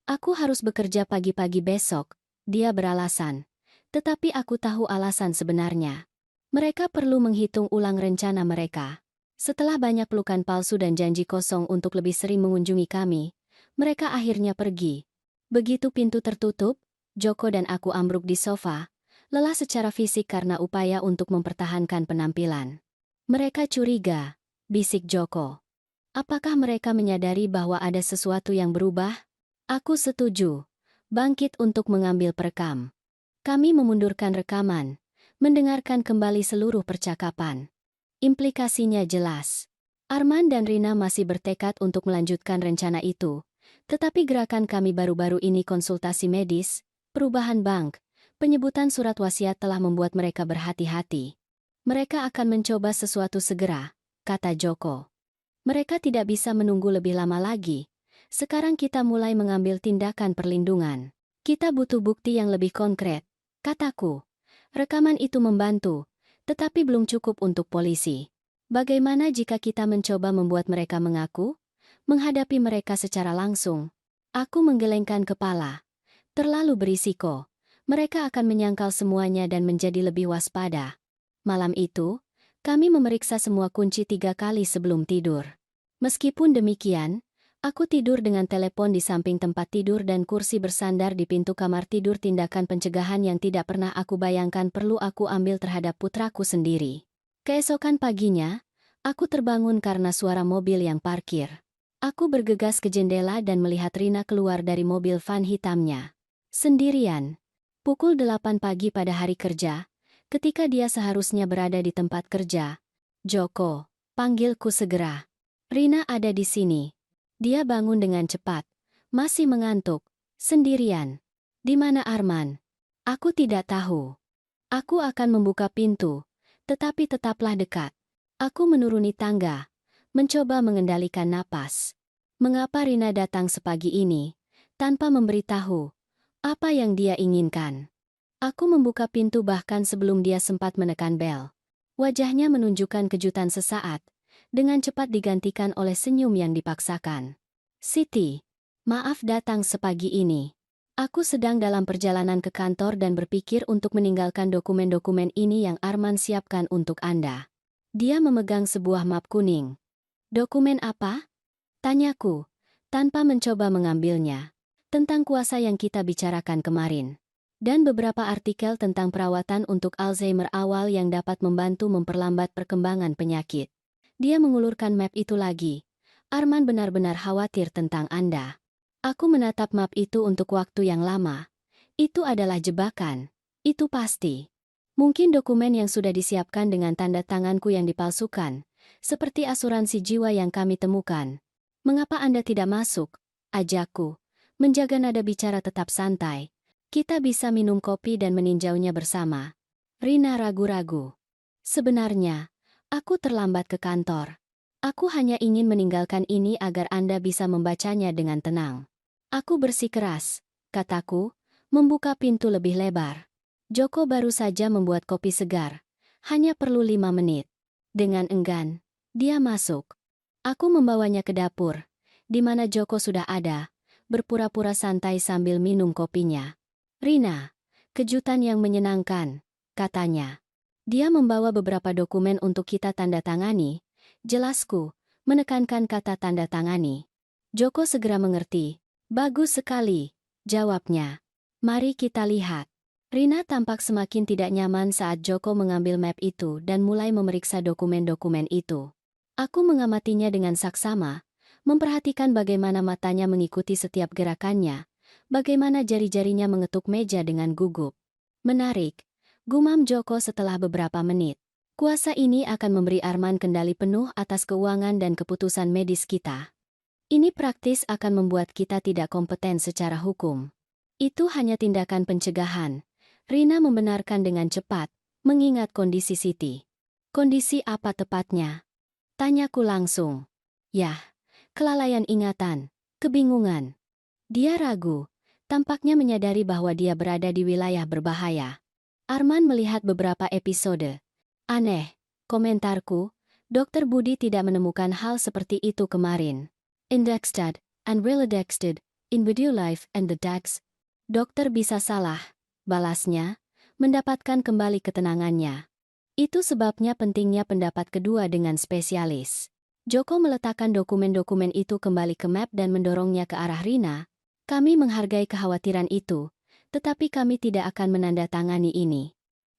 Aku harus bekerja pagi-pagi besok, dia beralasan. Tetapi aku tahu alasan sebenarnya. Mereka perlu menghitung ulang rencana mereka. Setelah banyak pelukan palsu dan janji kosong untuk lebih sering mengunjungi kami, mereka akhirnya pergi. Begitu pintu tertutup, Joko dan aku ambruk di sofa, lelah secara fisik karena upaya untuk mempertahankan penampilan. Mereka curiga, bisik Joko. Apakah mereka menyadari bahwa ada sesuatu yang berubah? Aku setuju. Bangkit untuk mengambil perekam. Kami memundurkan rekaman, mendengarkan kembali seluruh percakapan. Implikasinya jelas. Arman dan Rina masih bertekad untuk melanjutkan rencana itu, tetapi gerakan kami baru-baru ini konsultasi medis, perubahan bank, penyebutan surat wasiat telah membuat mereka berhati-hati. Mereka akan mencoba sesuatu segera, kata Joko. Mereka tidak bisa menunggu lebih lama lagi. Sekarang kita mulai mengambil tindakan perlindungan. Kita butuh bukti yang lebih konkret, kataku. Rekaman itu membantu, tetapi belum cukup untuk polisi. Bagaimana jika kita mencoba membuat mereka mengaku? Menghadapi mereka secara langsung. Aku menggelengkan kepala. Terlalu berisiko. Mereka akan menyangkal semuanya dan menjadi lebih waspada. Malam itu, kami memeriksa semua kunci 3 kali sebelum tidur. Meskipun demikian, aku tidur dengan telepon di samping tempat tidur dan kursi bersandar di pintu kamar tidur. Tindakan pencegahan yang tidak pernah aku bayangkan perlu aku ambil terhadap putraku sendiri. Keesokan paginya, aku terbangun karena suara mobil yang parkir. Aku bergegas ke jendela dan melihat Rina keluar dari mobil van hitamnya. Sendirian. Pukul 8 pagi pada hari kerja, ketika dia seharusnya berada di tempat kerja. Joko, panggilku segera. Rina ada di sini. Dia bangun dengan cepat. Masih mengantuk. Sendirian. Di mana Arman? Aku tidak tahu. Aku akan membuka pintu, tetapi tetaplah dekat. Aku menuruni tangga, mencoba mengendalikan napas. Mengapa Rina datang sepagi ini, tanpa memberitahu apa yang dia inginkan? Aku membuka pintu bahkan sebelum dia sempat menekan bel. Wajahnya menunjukkan kejutan sesaat, dengan cepat digantikan oleh senyum yang dipaksakan. Siti, maaf datang sepagi ini. Aku sedang dalam perjalanan ke kantor dan berpikir untuk meninggalkan dokumen-dokumen ini yang Arman siapkan untuk Anda. Dia memegang sebuah map kuning. Dokumen apa? Tanyaku, tanpa mencoba mengambilnya. Tentang kuasa yang kita bicarakan kemarin. Dan beberapa artikel tentang perawatan untuk Alzheimer awal yang dapat membantu memperlambat perkembangan penyakit. Dia mengulurkan map itu lagi. Arman benar-benar khawatir tentang Anda. Aku menatap map itu untuk waktu yang lama. Itu adalah jebakan. Itu pasti. Mungkin dokumen yang sudah disiapkan dengan tanda tanganku yang dipalsukan, seperti asuransi jiwa yang kami temukan. Mengapa Anda tidak masuk? Ajakku. Menjaga nada bicara tetap santai. Kita bisa minum kopi dan meninjaunya bersama. Rina ragu-ragu. Sebenarnya, aku terlambat ke kantor. Aku hanya ingin meninggalkan ini agar Anda bisa membacanya dengan tenang. Aku bersikeras, kataku, membuka pintu lebih lebar. Joko baru saja membuat kopi segar. Hanya perlu 5 menit. Dengan enggan, dia masuk. Aku membawanya ke dapur, di mana Joko sudah ada, berpura-pura santai sambil minum kopinya. Rina, kejutan yang menyenangkan, katanya. Dia membawa beberapa dokumen untuk kita tanda tangani. Jelasku, menekankan kata tanda tangani. Joko segera mengerti. Bagus sekali, jawabnya. Mari kita lihat. Rina tampak semakin tidak nyaman saat Joko mengambil map itu dan mulai memeriksa dokumen-dokumen itu. Aku mengamatinya dengan saksama, memperhatikan bagaimana matanya mengikuti setiap gerakannya. Bagaimana jari-jarinya mengetuk meja dengan gugup. Menarik, gumam Joko setelah beberapa menit. Kuasa ini akan memberi Arman kendali penuh atas keuangan dan keputusan medis kita. Ini praktis akan membuat kita tidak kompeten secara hukum. Itu hanya tindakan pencegahan. Rina membenarkan dengan cepat, mengingat kondisi Siti. Kondisi apa tepatnya? Tanyaku langsung. Yah, kelalaian ingatan, kebingungan. Dia ragu, tampaknya menyadari bahwa dia berada di wilayah berbahaya. Arman melihat beberapa episode. Aneh, komentarku, Dokter Budi tidak menemukan hal seperti itu kemarin. Indexed, unreladexed, in video life and the DAX. Dokter bisa salah, balasnya, mendapatkan kembali ketenangannya. Itu sebabnya pentingnya pendapat kedua dengan spesialis. Joko meletakkan dokumen-dokumen itu kembali ke map dan mendorongnya ke arah Rina. Kami menghargai kekhawatiran itu, tetapi kami tidak akan menandatangani ini.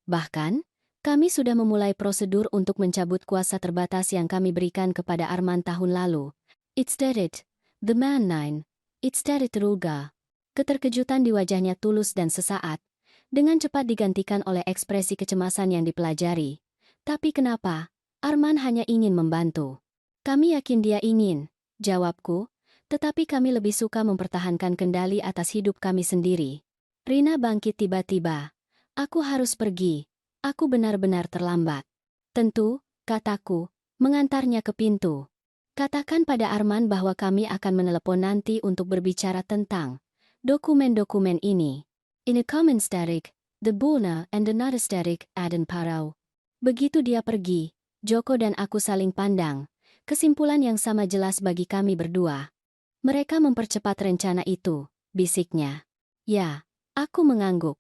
Bahkan, kami sudah memulai prosedur untuk mencabut kuasa terbatas yang kami berikan kepada Arman tahun lalu. It's that it, the man nine. It's that it Ruga. Keterkejutan di wajahnya tulus dan sesaat, dengan cepat digantikan oleh ekspresi kecemasan yang dipelajari. Tapi kenapa? Arman hanya ingin membantu. Kami yakin dia ingin, jawabku, tetapi kami lebih suka mempertahankan kendali atas hidup kami sendiri. Rina bangkit tiba-tiba. Aku harus pergi. Aku benar-benar terlambat. Tentu, kataku, mengantarnya ke pintu. Katakan pada Arman bahwa kami akan menelepon nanti untuk berbicara tentang dokumen-dokumen ini. In a common static, the Bona and another static, Aden Parau. Begitu dia pergi, Joko dan aku saling pandang. Kesimpulan yang sama jelas bagi kami berdua. Mereka mempercepat rencana itu, bisiknya. Ya, aku mengangguk.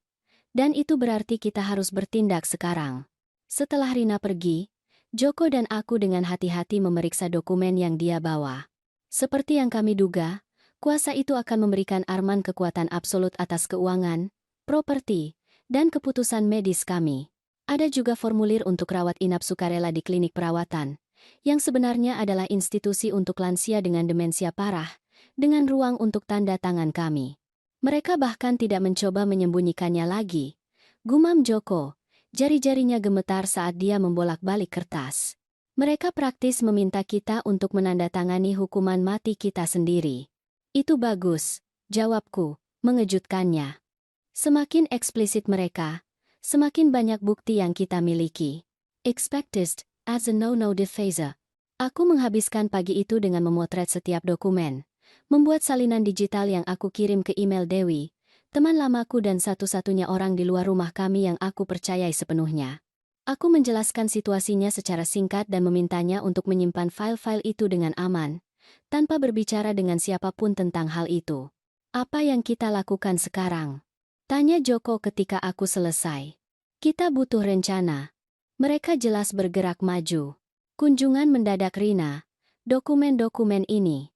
Dan itu berarti kita harus bertindak sekarang. Setelah Rina pergi, Joko dan aku dengan hati-hati memeriksa dokumen yang dia bawa. Seperti yang kami duga, kuasa itu akan memberikan Arman kekuatan absolut atas keuangan, properti, dan keputusan medis kami. Ada juga formulir untuk rawat inap sukarela di klinik perawatan, yang sebenarnya adalah institusi untuk lansia dengan demensia parah, dengan ruang untuk tanda tangan kami. Mereka bahkan tidak mencoba menyembunyikannya lagi. Gumam Joko, jari-jarinya gemetar saat dia membolak-balik kertas. Mereka praktis meminta kita untuk menandatangani hukuman mati kita sendiri. Itu bagus, jawabku, mengejutkannya. Semakin eksplisit mereka, semakin banyak bukti yang kita miliki. Expected, as a no-no defaser. Aku menghabiskan pagi itu dengan memotret setiap dokumen. Membuat salinan digital yang aku kirim ke email Dewi, teman lamaku dan satu-satunya orang di luar rumah kami yang aku percayai sepenuhnya. Aku menjelaskan situasinya secara singkat dan memintanya untuk menyimpan file-file itu dengan aman, tanpa berbicara dengan siapapun tentang hal itu. Apa yang kita lakukan sekarang? Tanya Joko ketika aku selesai. Kita butuh rencana. Mereka jelas bergerak maju. Kunjungan mendadak Rina. Dokumen-dokumen ini.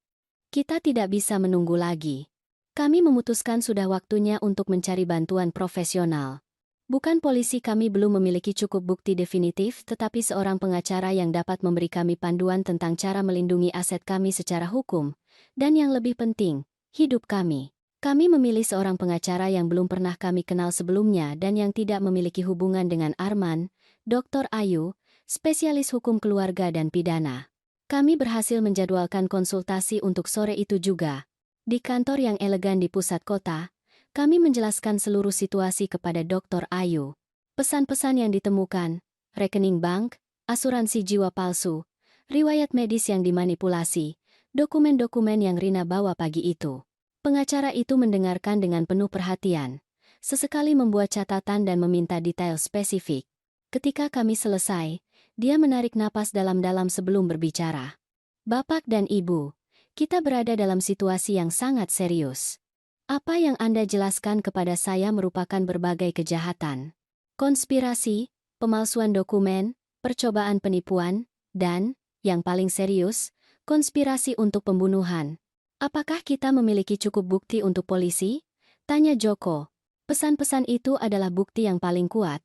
Kita tidak bisa menunggu lagi. Kami memutuskan sudah waktunya untuk mencari bantuan profesional. Bukan polisi, kami belum memiliki cukup bukti definitif, tetapi seorang pengacara yang dapat memberi kami panduan tentang cara melindungi aset kami secara hukum. Dan yang lebih penting, hidup kami. Kami memilih seorang pengacara yang belum pernah kami kenal sebelumnya dan yang tidak memiliki hubungan dengan Arman, Dr. Ayu, spesialis hukum keluarga dan pidana. Kami berhasil menjadwalkan konsultasi untuk sore itu juga. Di kantor yang elegan di pusat kota, kami menjelaskan seluruh situasi kepada Dr. Ayu. Pesan-pesan yang ditemukan, rekening bank, asuransi jiwa palsu, riwayat medis yang dimanipulasi, dokumen-dokumen yang Rina bawa pagi itu. Pengacara itu mendengarkan dengan penuh perhatian, sesekali membuat catatan dan meminta detail spesifik. Ketika kami selesai, dia menarik napas dalam-dalam sebelum berbicara. Bapak dan Ibu, kita berada dalam situasi yang sangat serius. Apa yang Anda jelaskan kepada saya merupakan berbagai kejahatan. Konspirasi, pemalsuan dokumen, percobaan penipuan, dan, yang paling serius, konspirasi untuk pembunuhan. Apakah kita memiliki cukup bukti untuk polisi? Tanya Joko. Pesan-pesan itu adalah bukti yang paling kuat.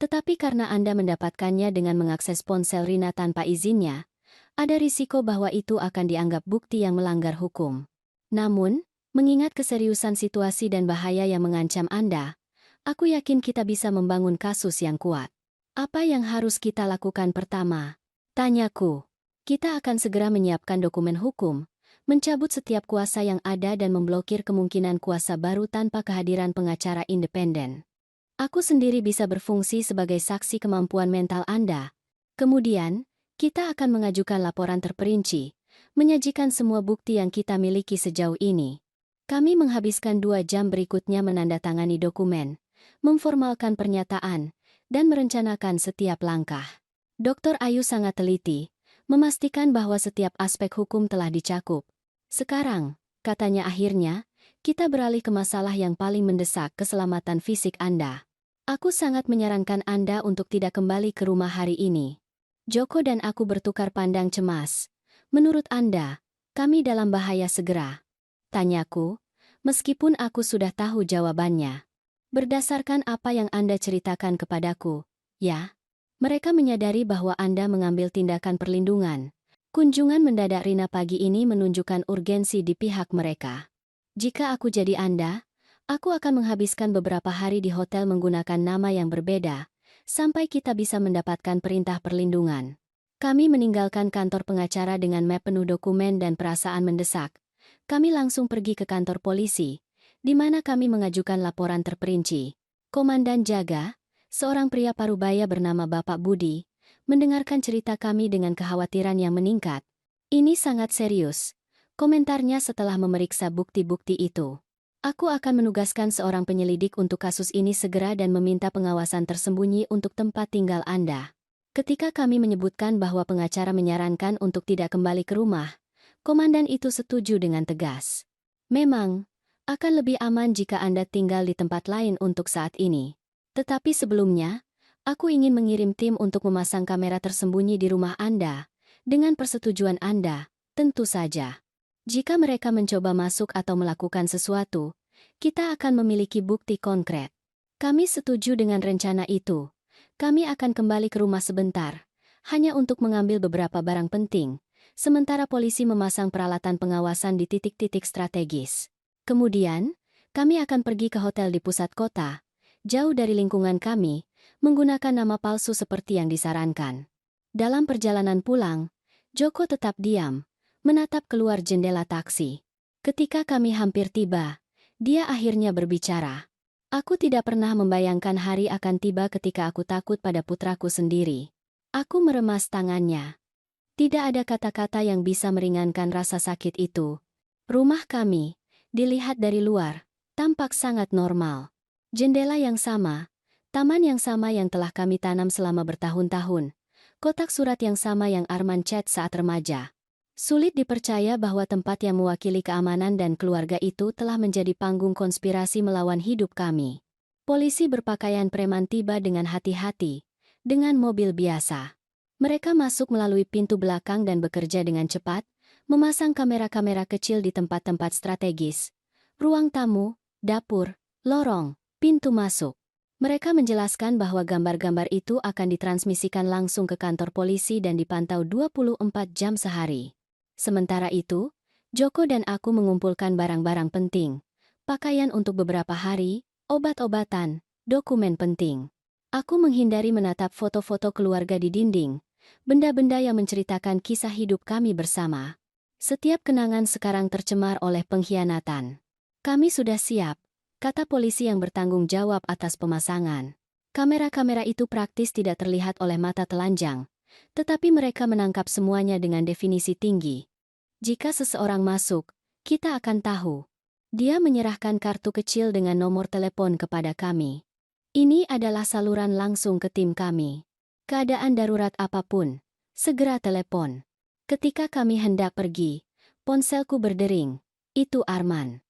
Tetapi karena Anda mendapatkannya dengan mengakses ponsel Rina tanpa izinnya, ada risiko bahwa itu akan dianggap bukti yang melanggar hukum. Namun, mengingat keseriusan situasi dan bahaya yang mengancam Anda, aku yakin kita bisa membangun kasus yang kuat. Apa yang harus kita lakukan pertama? Tanyaku. Kita akan segera menyiapkan dokumen hukum, mencabut setiap kuasa yang ada dan memblokir kemungkinan kuasa baru tanpa kehadiran pengacara independen. Aku sendiri bisa berfungsi sebagai saksi kemampuan mental Anda. Kemudian, kita akan mengajukan laporan terperinci, menyajikan semua bukti yang kita miliki sejauh ini. Kami menghabiskan 2 jam berikutnya menandatangani dokumen, memformalkan pernyataan, dan merencanakan setiap langkah. Dr. Ayu sangat teliti, memastikan bahwa setiap aspek hukum telah dicakup. Sekarang, katanya akhirnya, kita beralih ke masalah yang paling mendesak, keselamatan fisik Anda. Aku sangat menyarankan Anda untuk tidak kembali ke rumah hari ini. Joko dan aku bertukar pandang cemas. Menurut Anda, kami dalam bahaya segera? Tanyaku, meskipun aku sudah tahu jawabannya. Berdasarkan apa yang Anda ceritakan kepadaku, ya, mereka menyadari bahwa Anda mengambil tindakan perlindungan. Kunjungan mendadak Rina pagi ini menunjukkan urgensi di pihak mereka. Jika aku jadi Anda, aku akan menghabiskan beberapa hari di hotel menggunakan nama yang berbeda, sampai kita bisa mendapatkan perintah perlindungan. Kami meninggalkan kantor pengacara dengan map penuh dokumen dan perasaan mendesak. Kami langsung pergi ke kantor polisi, di mana kami mengajukan laporan terperinci. Komandan Jaga, seorang pria parubaya bernama Bapak Budi, mendengarkan cerita kami dengan kekhawatiran yang meningkat. Ini sangat serius, komentarnya setelah memeriksa bukti-bukti itu. Aku akan menugaskan seorang penyelidik untuk kasus ini segera dan meminta pengawasan tersembunyi untuk tempat tinggal Anda. Ketika kami menyebutkan bahwa pengacara menyarankan untuk tidak kembali ke rumah, komandan itu setuju dengan tegas. Memang, akan lebih aman jika Anda tinggal di tempat lain untuk saat ini. Tetapi sebelumnya, aku ingin mengirim tim untuk memasang kamera tersembunyi di rumah Anda. Dengan persetujuan Anda, tentu saja. Jika mereka mencoba masuk atau melakukan sesuatu, kita akan memiliki bukti konkret. Kami setuju dengan rencana itu. Kami akan kembali ke rumah sebentar, hanya untuk mengambil beberapa barang penting, sementara polisi memasang peralatan pengawasan di titik-titik strategis. Kemudian, kami akan pergi ke hotel di pusat kota, jauh dari lingkungan kami, menggunakan nama palsu seperti yang disarankan. Dalam perjalanan pulang, Joko tetap diam, menatap keluar jendela taksi. Ketika kami hampir tiba, dia akhirnya berbicara. Aku tidak pernah membayangkan hari akan tiba ketika aku takut pada putraku sendiri. Aku meremas tangannya. Tidak ada kata-kata yang bisa meringankan rasa sakit itu. Rumah kami, dilihat dari luar, tampak sangat normal. Jendela yang sama, taman yang sama yang telah kami tanam selama bertahun-tahun, kotak surat yang sama yang Arman cat saat remaja. Sulit dipercaya bahwa tempat yang mewakili keamanan dan keluarga itu telah menjadi panggung konspirasi melawan hidup kami. Polisi berpakaian preman tiba dengan hati-hati, dengan mobil biasa. Mereka masuk melalui pintu belakang dan bekerja dengan cepat, memasang kamera-kamera kecil di tempat-tempat strategis, ruang tamu, dapur, lorong, pintu masuk. Mereka menjelaskan bahwa gambar-gambar itu akan ditransmisikan langsung ke kantor polisi dan dipantau 24 jam sehari. Sementara itu, Joko dan aku mengumpulkan barang-barang penting, pakaian untuk beberapa hari, obat-obatan, dokumen penting. Aku menghindari menatap foto-foto keluarga di dinding, benda-benda yang menceritakan kisah hidup kami bersama. Setiap kenangan sekarang tercemar oleh pengkhianatan. Kami sudah siap, kata polisi yang bertanggung jawab atas pemasangan. Kamera-kamera itu praktis tidak terlihat oleh mata telanjang, tetapi mereka menangkap semuanya dengan definisi tinggi. Jika seseorang masuk, kita akan tahu. Dia menyerahkan kartu kecil dengan nomor telepon kepada kami. Ini adalah saluran langsung ke tim kami. Keadaan darurat apapun, segera telepon. Ketika kami hendak pergi, ponselku berdering. Itu Arman.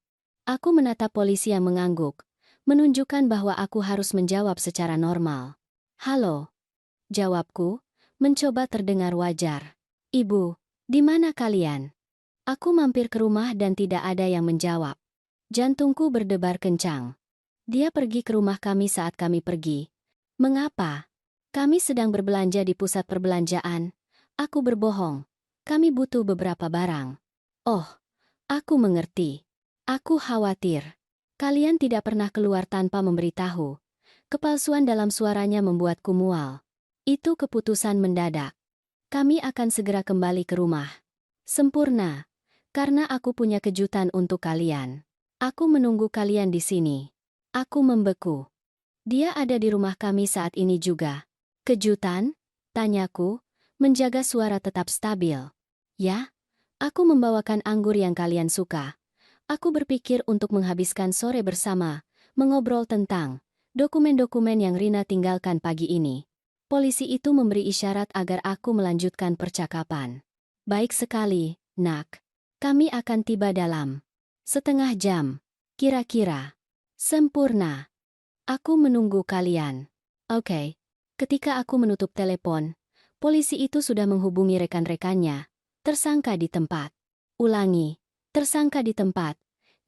Aku menatap polisi yang mengangguk, menunjukkan bahwa aku harus menjawab secara normal. Halo. Jawabku, mencoba terdengar wajar. Ibu, di mana kalian? Aku mampir ke rumah dan tidak ada yang menjawab. Jantungku berdebar kencang. Dia pergi ke rumah kami saat kami pergi. Mengapa? Kami sedang berbelanja di pusat perbelanjaan. Aku berbohong. Kami butuh beberapa barang. Oh, aku mengerti. Aku khawatir. Kalian tidak pernah keluar tanpa memberitahu. Kepalsuan dalam suaranya membuatku mual. Itu keputusan mendadak. Kami akan segera kembali ke rumah. Sempurna. Karena aku punya kejutan untuk kalian. Aku menunggu kalian di sini. Aku membeku. Dia ada di rumah kami saat ini juga. Kejutan? Tanyaku, menjaga suara tetap stabil. Ya, aku membawakan anggur yang kalian suka. Aku berpikir untuk menghabiskan sore bersama, mengobrol tentang dokumen-dokumen yang Rina tinggalkan pagi ini. Polisi itu memberi isyarat agar aku melanjutkan percakapan. Baik sekali, nak. Kami akan tiba dalam setengah jam. Kira-kira. Sempurna. Aku menunggu kalian. Oke. Ketika aku menutup telepon, polisi itu sudah menghubungi rekan-rekannya. Tersangka di tempat. Ulangi. Tersangka di tempat.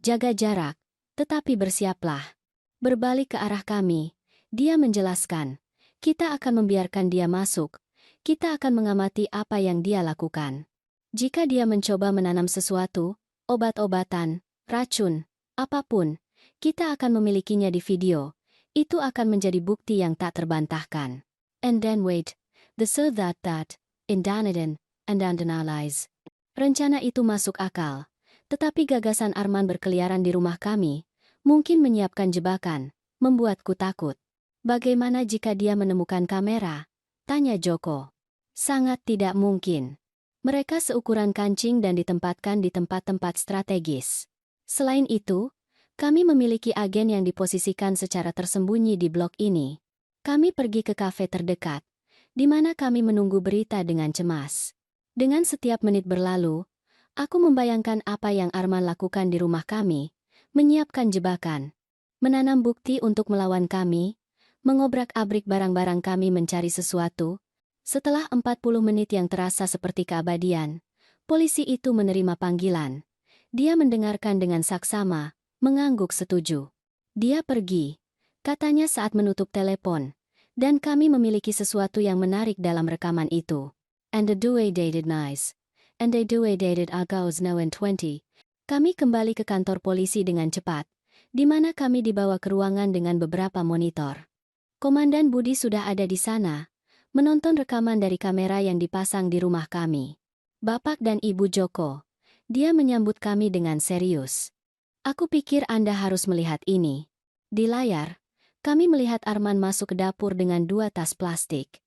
Jaga jarak. Tetapi bersiaplah. Berbalik ke arah kami. Dia menjelaskan. Kita akan membiarkan dia masuk. Kita akan mengamati apa yang dia lakukan. Jika dia mencoba menanam sesuatu, obat-obatan, racun, apapun, kita akan memilikinya di video. Itu akan menjadi bukti yang tak terbantahkan. And then wait, the so that, in Dunedin, and analyze. Rencana itu masuk akal. Tetapi gagasan Arman berkeliaran di rumah kami, mungkin menyiapkan jebakan, membuatku takut. Bagaimana jika dia menemukan kamera? Tanya Joko. Sangat tidak mungkin. Mereka seukuran kancing dan ditempatkan di tempat-tempat strategis. Selain itu, kami memiliki agen yang diposisikan secara tersembunyi di blok ini. Kami pergi ke kafe terdekat, di mana kami menunggu berita dengan cemas. Dengan setiap menit berlalu, aku membayangkan apa yang Arman lakukan di rumah kami, menyiapkan jebakan, menanam bukti untuk melawan kami, mengobrak-abrik barang-barang kami mencari sesuatu. Setelah 40 menit yang terasa seperti keabadian, polisi itu menerima panggilan. Dia mendengarkan dengan saksama, mengangguk setuju. Dia pergi, katanya saat menutup telepon, dan kami memiliki sesuatu yang menarik dalam rekaman itu. And the way they did nice. And the way they did goes now in 20. Kami kembali ke kantor polisi dengan cepat, di mana kami dibawa ke ruangan dengan beberapa monitor. Komandan Budi sudah ada di sana, menonton rekaman dari kamera yang dipasang di rumah kami. Bapak dan Ibu Joko, dia menyambut kami dengan serius. Aku pikir Anda harus melihat ini. Di layar, kami melihat Arman masuk ke dapur dengan 2 tas plastik.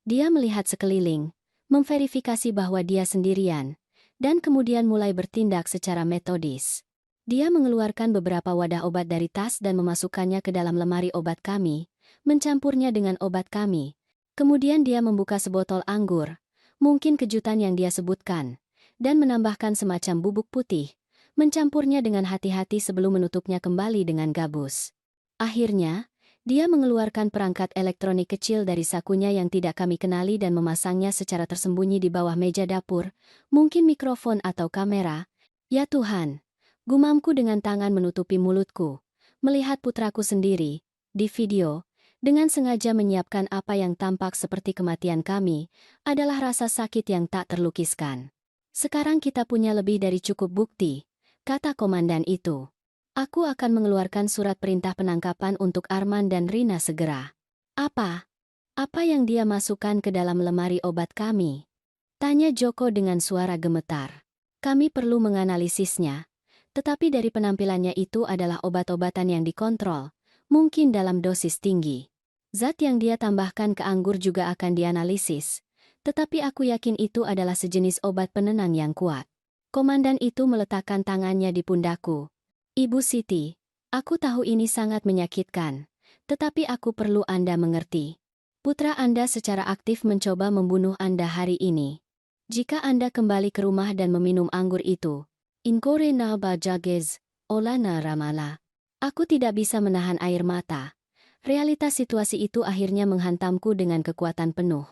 Dia melihat sekeliling, memverifikasi bahwa dia sendirian, dan kemudian mulai bertindak secara metodis. Dia mengeluarkan beberapa wadah obat dari tas dan memasukkannya ke dalam lemari obat kami, mencampurnya dengan obat kami. Kemudian dia membuka sebotol anggur, mungkin kejutan yang dia sebutkan, dan menambahkan semacam bubuk putih, mencampurnya dengan hati-hati sebelum menutupnya kembali dengan gabus. Akhirnya, dia mengeluarkan perangkat elektronik kecil dari sakunya yang tidak kami kenali dan memasangnya secara tersembunyi di bawah meja dapur, mungkin mikrofon atau kamera. Ya Tuhan, gumamku dengan tangan menutupi mulutku, melihat putraku sendiri, di video, dengan sengaja menyiapkan apa yang tampak seperti kematian kami, adalah rasa sakit yang tak terlukiskan. Sekarang kita punya lebih dari cukup bukti, kata komandan itu. Aku akan mengeluarkan surat perintah penangkapan untuk Arman dan Rina segera. Apa? Apa yang dia masukkan ke dalam lemari obat kami? Tanya Joko dengan suara gemetar. Kami perlu menganalisisnya. Tetapi dari penampilannya itu adalah obat-obatan yang dikontrol, mungkin dalam dosis tinggi. Zat yang dia tambahkan ke anggur juga akan dianalisis. Tetapi aku yakin itu adalah sejenis obat penenang yang kuat. Komandan itu meletakkan tangannya di pundakku. Ibu Siti, aku tahu ini sangat menyakitkan, tetapi aku perlu Anda mengerti. Putra Anda secara aktif mencoba membunuh Anda hari ini. Jika Anda kembali ke rumah dan meminum anggur itu, inkore na bajagez, olana ramala. Aku tidak bisa menahan air mata. Realitas situasi itu akhirnya menghantamku dengan kekuatan penuh.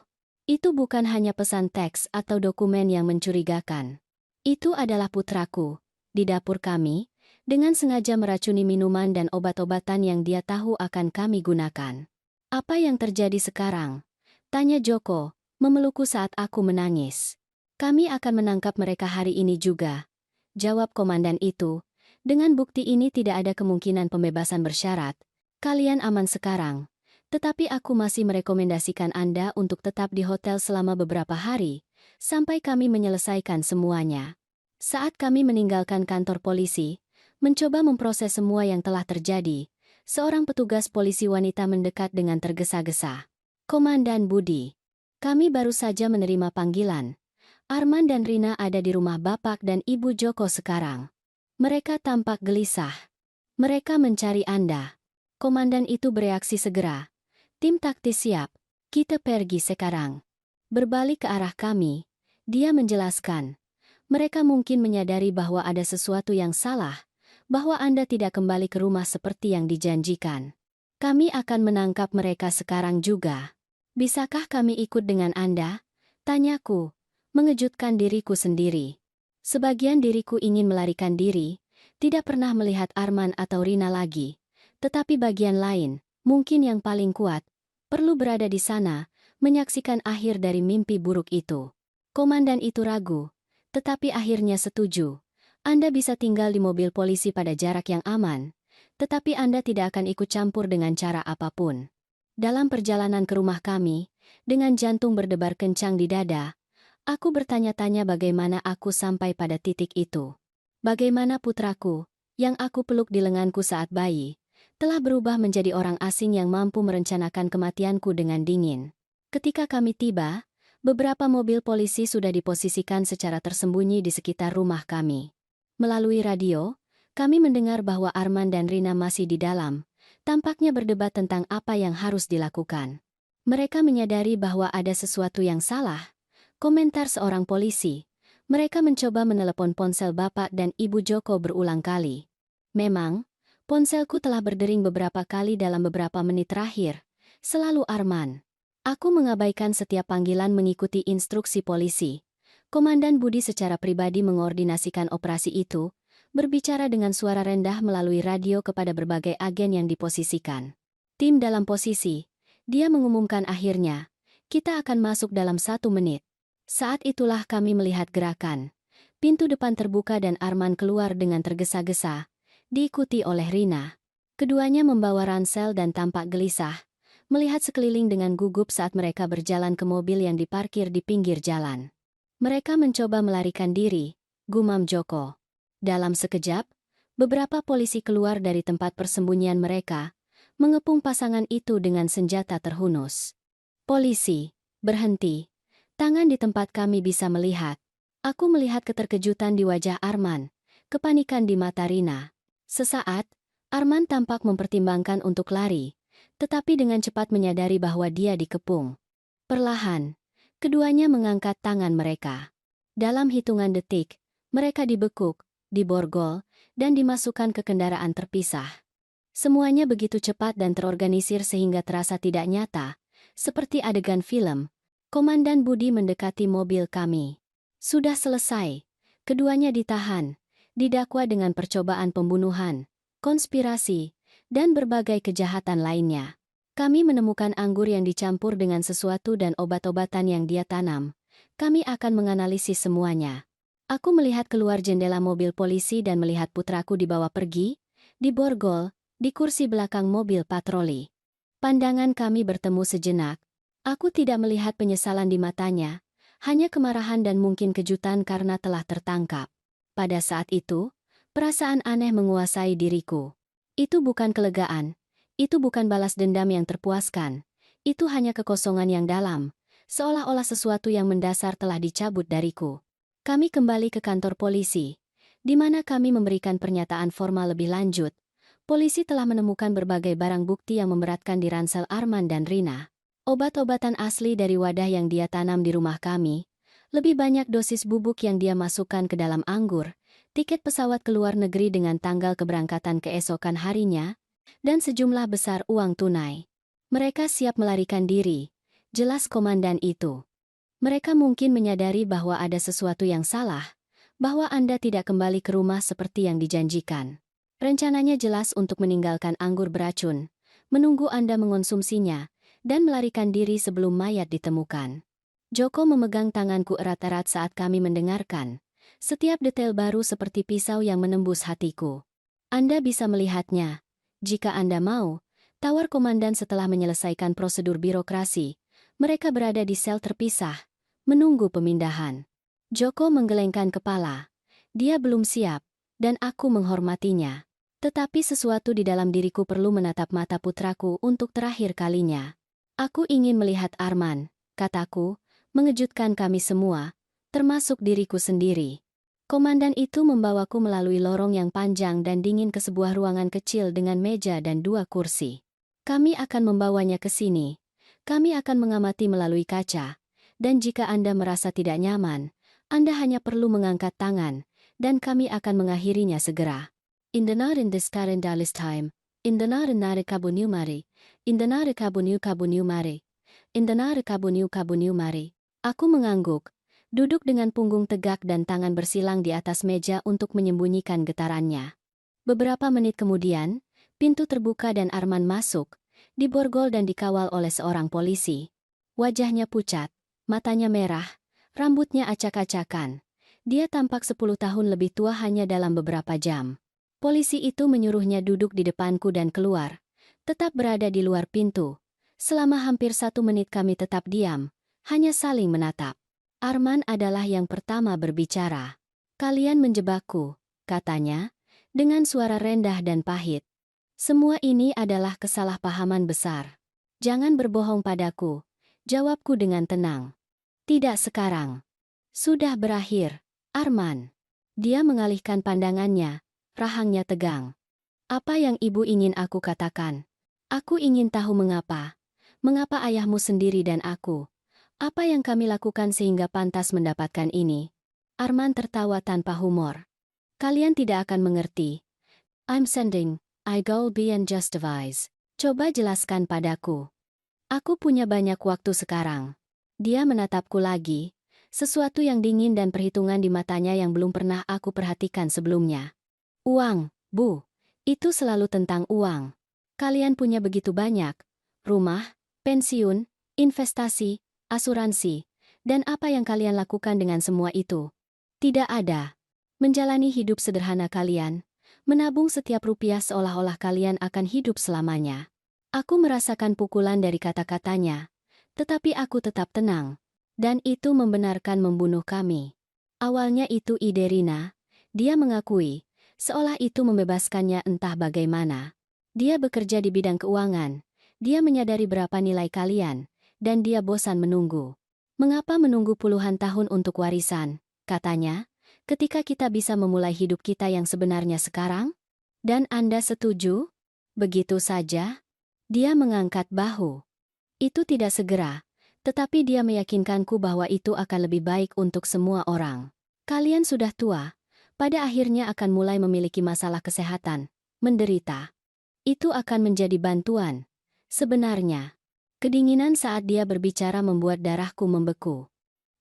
Itu bukan hanya pesan teks atau dokumen yang mencurigakan. Itu adalah putraku, di dapur kami, dengan sengaja meracuni minuman dan obat-obatan yang dia tahu akan kami gunakan. Apa yang terjadi sekarang? Tanya Joko, memelukku saat aku menangis. Kami akan menangkap mereka hari ini juga. Jawab komandan itu, dengan bukti ini tidak ada kemungkinan pembebasan bersyarat. Kalian aman sekarang. Tetapi aku masih merekomendasikan Anda untuk tetap di hotel selama beberapa hari, sampai kami menyelesaikan semuanya. Saat kami meninggalkan kantor polisi, mencoba memproses semua yang telah terjadi, seorang petugas polisi wanita mendekat dengan tergesa-gesa. Komandan Budi, kami baru saja menerima panggilan. Arman dan Rina ada di rumah Bapak dan Ibu Joko sekarang. Mereka tampak gelisah. Mereka mencari Anda. Komandan itu bereaksi segera. Tim taktis siap. Kita pergi sekarang. Berbalik ke arah kami, dia menjelaskan. Mereka mungkin menyadari bahwa ada sesuatu yang salah, bahwa Anda tidak kembali ke rumah seperti yang dijanjikan. Kami akan menangkap mereka sekarang juga. Bisakah kami ikut dengan Anda? Tanyaku, mengejutkan diriku sendiri. Sebagian diriku ingin melarikan diri, tidak pernah melihat Arman atau Rina lagi. Tetapi bagian lain, mungkin yang paling kuat, perlu berada di sana, menyaksikan akhir dari mimpi buruk itu. Komandan itu ragu, tetapi akhirnya setuju. Anda bisa tinggal di mobil polisi pada jarak yang aman, tetapi Anda tidak akan ikut campur dengan cara apapun. Dalam perjalanan ke rumah kami, dengan jantung berdebar kencang di dada, aku bertanya-tanya bagaimana aku sampai pada titik itu. Bagaimana putraku, yang aku peluk di lenganku saat bayi, telah berubah menjadi orang asing yang mampu merencanakan kematianku dengan dingin. Ketika kami tiba, beberapa mobil polisi sudah diposisikan secara tersembunyi di sekitar rumah kami. Melalui radio, kami mendengar bahwa Arman dan Rina masih di dalam, tampaknya berdebat tentang apa yang harus dilakukan. Mereka menyadari bahwa ada sesuatu yang salah. Komentar seorang polisi. Mereka mencoba menelepon ponsel Bapak dan Ibu Joko berulang kali. Memang, ponselku telah berdering beberapa kali dalam beberapa menit terakhir. Selalu Arman. Aku mengabaikan setiap panggilan mengikuti instruksi polisi. Komandan Budi secara pribadi mengoordinasikan operasi itu, berbicara dengan suara rendah melalui radio kepada berbagai agen yang diposisikan. Tim dalam posisi, dia mengumumkan akhirnya, kita akan masuk dalam 1 menit. Saat itulah kami melihat gerakan. Pintu depan terbuka dan Arman keluar dengan tergesa-gesa, diikuti oleh Rina. Keduanya membawa ransel dan tampak gelisah, melihat sekeliling dengan gugup saat mereka berjalan ke mobil yang diparkir di pinggir jalan. Mereka mencoba melarikan diri, gumam Joko. Dalam sekejap, beberapa polisi keluar dari tempat persembunyian mereka, mengepung pasangan itu dengan senjata terhunus. Polisi, berhenti. Tangan di tempat kami bisa melihat. Aku melihat keterkejutan di wajah Arman, kepanikan di mata Rina. Sesaat, Arman tampak mempertimbangkan untuk lari, tetapi dengan cepat menyadari bahwa dia dikepung. Perlahan, keduanya mengangkat tangan mereka. Dalam hitungan detik, mereka dibekuk, diborgol, dan dimasukkan ke kendaraan terpisah. Semuanya begitu cepat dan terorganisir sehingga terasa tidak nyata, seperti adegan film. Komandan Budi mendekati mobil kami. Sudah selesai. Keduanya ditahan, didakwa dengan percobaan pembunuhan, konspirasi, dan berbagai kejahatan lainnya. Kami menemukan anggur yang dicampur dengan sesuatu dan obat-obatan yang dia tanam. Kami akan menganalisis semuanya. Aku melihat keluar jendela mobil polisi dan melihat putraku dibawa pergi, diborgol, di kursi belakang mobil patroli. Pandangan kami bertemu sejenak. Aku tidak melihat penyesalan di matanya, hanya kemarahan dan mungkin kejutan karena telah tertangkap. Pada saat itu, perasaan aneh menguasai diriku. Itu bukan kelegaan, itu bukan balas dendam yang terpuaskan, itu hanya kekosongan yang dalam, seolah-olah sesuatu yang mendasar telah dicabut dariku. Kami kembali ke kantor polisi, di mana kami memberikan pernyataan formal lebih lanjut. Polisi telah menemukan berbagai barang bukti yang memberatkan di ransel Arman dan Rina. Obat-obatan asli dari wadah yang dia tanam di rumah kami, lebih banyak dosis bubuk yang dia masukkan ke dalam anggur, tiket pesawat ke luar negeri dengan tanggal keberangkatan keesokan harinya, dan sejumlah besar uang tunai. Mereka siap melarikan diri, jelas komandan itu. Mereka mungkin menyadari bahwa ada sesuatu yang salah, bahwa Anda tidak kembali ke rumah seperti yang dijanjikan. Rencananya jelas untuk meninggalkan anggur beracun, menunggu Anda mengonsumsinya, dan melarikan diri sebelum mayat ditemukan. Joko memegang tanganku erat-erat saat kami mendengarkan. Setiap detail baru seperti pisau yang menembus hatiku. Anda bisa melihatnya. Jika Anda mau, tawar komandan setelah menyelesaikan prosedur birokrasi. Mereka berada di sel terpisah, menunggu pemindahan. Joko menggelengkan kepala. Dia belum siap, dan aku menghormatinya. Tetapi sesuatu di dalam diriku perlu menatap mata putraku untuk terakhir kalinya. Aku ingin melihat Arman, kataku, mengejutkan kami semua, termasuk diriku sendiri. Komandan itu membawaku melalui lorong yang panjang dan dingin ke sebuah ruangan kecil dengan meja dan 2 kursi. Kami akan membawanya ke sini. Kami akan mengamati melalui kaca, dan jika Anda merasa tidak nyaman, Anda hanya perlu mengangkat tangan, dan kami akan mengakhirinya segera. Indenar in this current dalis time, indenar nare kabuniu mari, indenar kabuniu mari, indenar kabuniu mari. Aku mengangguk, duduk dengan punggung tegak dan tangan bersilang di atas meja untuk menyembunyikan getarannya. Beberapa menit kemudian, pintu terbuka dan Arman masuk, diborgol dan dikawal oleh seorang polisi. Wajahnya pucat, matanya merah, rambutnya acak-acakan. Dia tampak 10 tahun lebih tua hanya dalam beberapa jam. Polisi itu menyuruhnya duduk di depanku dan keluar, tetap berada di luar pintu. Selama hampir 1 menit kami tetap diam, hanya saling menatap. Arman adalah yang pertama berbicara. "Kalian menjebakku," katanya, dengan suara rendah dan pahit. "Semua ini adalah kesalahpahaman besar. Jangan berbohong padaku," jawabku dengan tenang. "Tidak sekarang. Sudah berakhir, Arman." Dia mengalihkan pandangannya, rahangnya tegang. "Apa yang ibu ingin aku katakan? Aku ingin tahu mengapa. Mengapa ayahmu sendiri dan aku? Apa yang kami lakukan sehingga pantas mendapatkan ini?" Arman tertawa tanpa humor. "Kalian tidak akan mengerti. I'm sending, I go beyond justifies. Coba jelaskan padaku. Aku punya banyak waktu sekarang." Dia menatapku lagi, sesuatu yang dingin dan perhitungan di matanya yang belum pernah aku perhatikan sebelumnya. "Uang, Bu. Itu selalu tentang uang. Kalian punya begitu banyak. Rumah, pensiun, investasi, asuransi, dan apa yang kalian lakukan dengan semua itu? Tidak ada. Menjalani hidup sederhana kalian, menabung setiap rupiah seolah-olah kalian akan hidup selamanya." Aku merasakan pukulan dari kata-katanya, tetapi aku tetap tenang, dan itu membenarkan membunuh kami. Awalnya itu ide Rina, dia mengakui, seolah itu membebaskannya entah bagaimana. Dia bekerja di bidang keuangan, dia menyadari berapa nilai kalian, dan dia bosan menunggu. "Mengapa menunggu puluhan tahun untuk warisan?" katanya, "ketika kita bisa memulai hidup kita yang sebenarnya sekarang? Dan Anda setuju?" "Begitu saja?" Dia mengangkat bahu. "Itu tidak segera, tetapi dia meyakinkanku bahwa itu akan lebih baik untuk semua orang. Kalian sudah tua, pada akhirnya akan mulai memiliki masalah kesehatan, menderita. Itu akan menjadi bantuan. Sebenarnya, kedinginan saat dia berbicara membuat darahku membeku.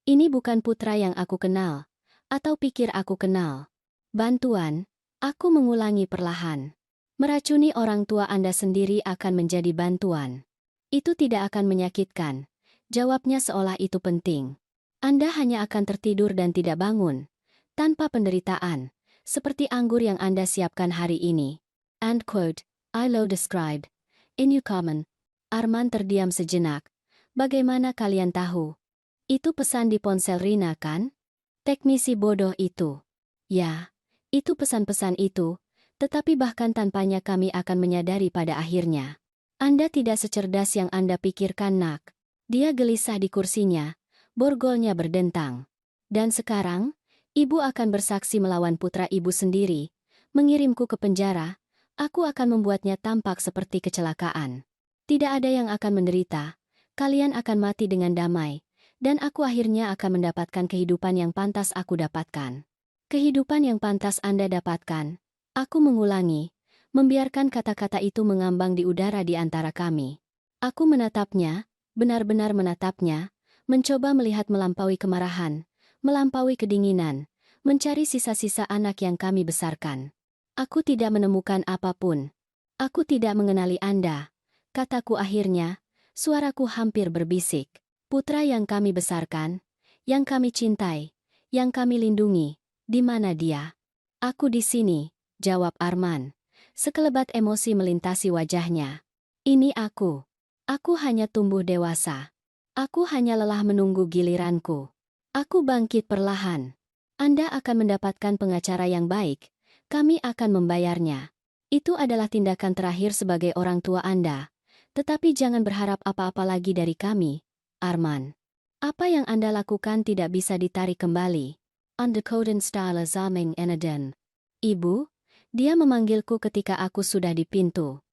Ini bukan putra yang aku kenal, atau pikir aku kenal. Bantuan, aku mengulangi perlahan. Meracuni orang tua Anda sendiri akan menjadi bantuan. Itu tidak akan menyakitkan, jawabnya seolah itu penting. Anda hanya akan tertidur dan tidak bangun, tanpa penderitaan, seperti anggur yang Anda siapkan hari ini. End quote, I low described. In you common. Arman terdiam sejenak. "Bagaimana kalian tahu? Itu pesan di ponsel Rina kan? Teknisi bodoh itu." "Ya, itu pesan-pesan itu, tetapi bahkan tanpanya kami akan menyadari pada akhirnya. Anda tidak secerdas yang Anda pikirkan, nak." Dia gelisah di kursinya, borgolnya berdentang. "Dan sekarang, ibu akan bersaksi melawan putra ibu sendiri, mengirimku ke penjara, aku akan membuatnya tampak seperti kecelakaan. Tidak ada yang akan menderita, kalian akan mati dengan damai, dan aku akhirnya akan mendapatkan kehidupan yang pantas aku dapatkan." "Kehidupan yang pantas Anda dapatkan," aku mengulangi, membiarkan kata-kata itu mengambang di udara di antara kami. Aku menatapnya, benar-benar menatapnya, mencoba melihat melampaui kemarahan, melampaui kedinginan, mencari sisa-sisa anak yang kami besarkan. "Aku tidak menemukan apapun. Aku tidak mengenali Anda," kataku akhirnya, suaraku hampir berbisik. "Putra yang kami besarkan, yang kami cintai, yang kami lindungi, di mana dia?" "Aku di sini," jawab Arman. Sekelebat emosi melintasi wajahnya. "Ini aku. Aku hanya tumbuh dewasa. Aku hanya lelah menunggu giliranku. Aku bangkit perlahan. Anda akan mendapatkan pengacara yang baik, kami akan membayarnya. Itu adalah tindakan terakhir sebagai orang tua Anda. Tetapi jangan berharap apa-apa lagi dari kami, Arman. Apa yang Anda lakukan tidak bisa ditarik kembali." Undercoden style zaming Enaden. "Ibu?" Dia memanggilku ketika aku sudah di pintu.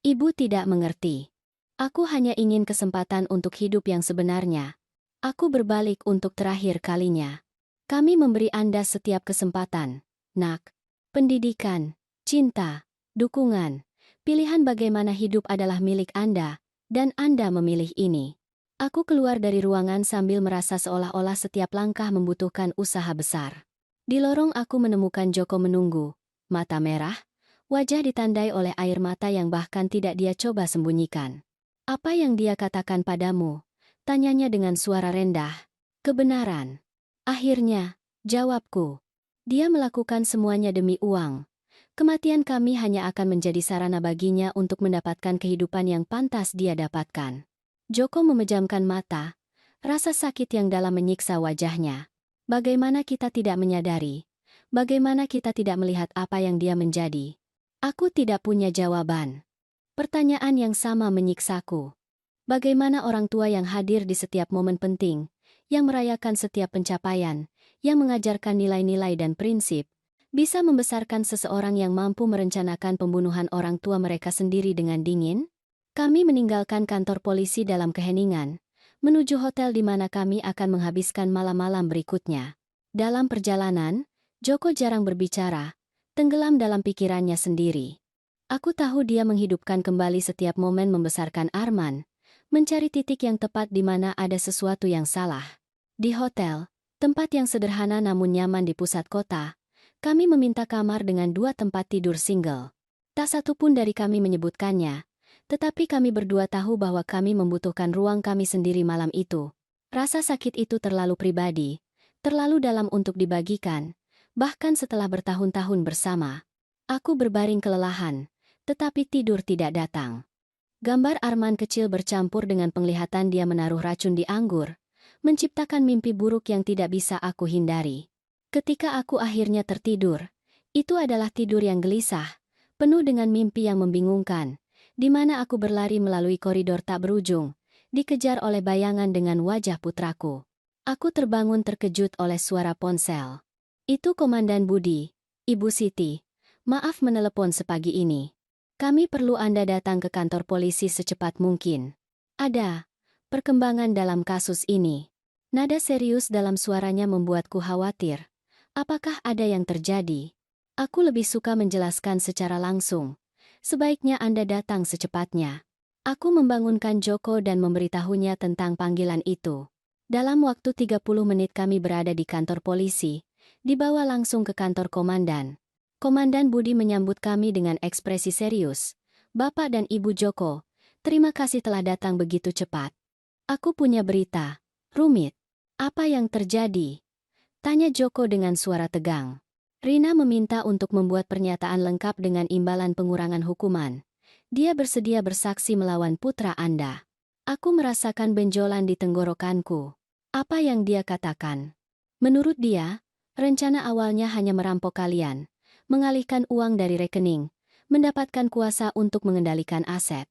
"Ibu tidak mengerti. Aku hanya ingin kesempatan untuk hidup yang sebenarnya. Aku berbalik untuk terakhir kalinya. Kami memberi Anda setiap kesempatan, nak. Pendidikan, cinta, dukungan, pilihan bagaimana hidup adalah milik Anda, dan Anda memilih ini. Aku keluar dari ruangan sambil merasa seolah-olah setiap langkah membutuhkan usaha besar. Di lorong aku menemukan Joko menunggu, mata merah, wajah ditandai oleh air mata yang bahkan tidak dia coba sembunyikan. Apa yang dia katakan padamu? Tanyanya dengan suara rendah. Kebenaran. Akhirnya, jawabku. Dia melakukan semuanya demi uang. Kematian kami hanya akan menjadi sarana baginya untuk mendapatkan kehidupan yang pantas dia dapatkan. Joko memejamkan mata, rasa sakit yang dalam menyiksa wajahnya. Bagaimana kita tidak menyadari? Bagaimana kita tidak melihat apa yang dia menjadi? Aku tidak punya jawaban. Pertanyaan yang sama menyiksaku. Bagaimana orang tua yang hadir di setiap momen penting, yang merayakan setiap pencapaian, yang mengajarkan nilai-nilai dan prinsip, bisa membesarkan seseorang yang mampu merencanakan pembunuhan orang tua mereka sendiri dengan dingin? Kami meninggalkan kantor polisi dalam keheningan, menuju hotel di mana kami akan menghabiskan malam-malam berikutnya. Dalam perjalanan, Joko jarang berbicara, tenggelam dalam pikirannya sendiri. Aku tahu dia menghidupkan kembali setiap momen membesarkan Arman, mencari titik yang tepat di mana ada sesuatu yang salah. Di hotel, tempat yang sederhana namun nyaman di pusat kota, kami meminta kamar dengan 2 tempat tidur single. Tak satu pun dari kami menyebutkannya, tetapi kami berdua tahu bahwa kami membutuhkan ruang kami sendiri malam itu. Rasa sakit itu terlalu pribadi, terlalu dalam untuk dibagikan, bahkan setelah bertahun-tahun bersama. Aku berbaring kelelahan, tetapi tidur tidak datang. Gambar Arman kecil bercampur dengan penglihatan dia menaruh racun di anggur, menciptakan mimpi buruk yang tidak bisa aku hindari. Ketika aku akhirnya tertidur, itu adalah tidur yang gelisah, penuh dengan mimpi yang membingungkan, di mana aku berlari melalui koridor tak berujung, dikejar oleh bayangan dengan wajah putraku. Aku terbangun terkejut oleh suara ponsel. Itu Komandan Budi, Ibu Siti. Maaf menelepon sepagi ini. Kami perlu Anda datang ke kantor polisi secepat mungkin. Ada perkembangan dalam kasus ini. Nada serius dalam suaranya membuatku khawatir. Apakah ada yang terjadi? Aku lebih suka menjelaskan secara langsung. Sebaiknya Anda datang secepatnya. Aku membangunkan Joko dan memberitahunya tentang panggilan itu. Dalam waktu 30 menit kami berada di kantor polisi, dibawa langsung ke kantor komandan. Komandan Budi menyambut kami dengan ekspresi serius. Bapak dan Ibu Joko, terima kasih telah datang begitu cepat. Aku punya berita. Rumit. Apa yang terjadi? Tanya Joko dengan suara tegang. Rina meminta untuk membuat pernyataan lengkap dengan imbalan pengurangan hukuman. Dia bersedia bersaksi melawan putra Anda. Aku merasakan benjolan di tenggorokanku. Apa yang dia katakan? Menurut dia, rencana awalnya hanya merampok kalian, mengalihkan uang dari rekening, mendapatkan kuasa untuk mengendalikan aset.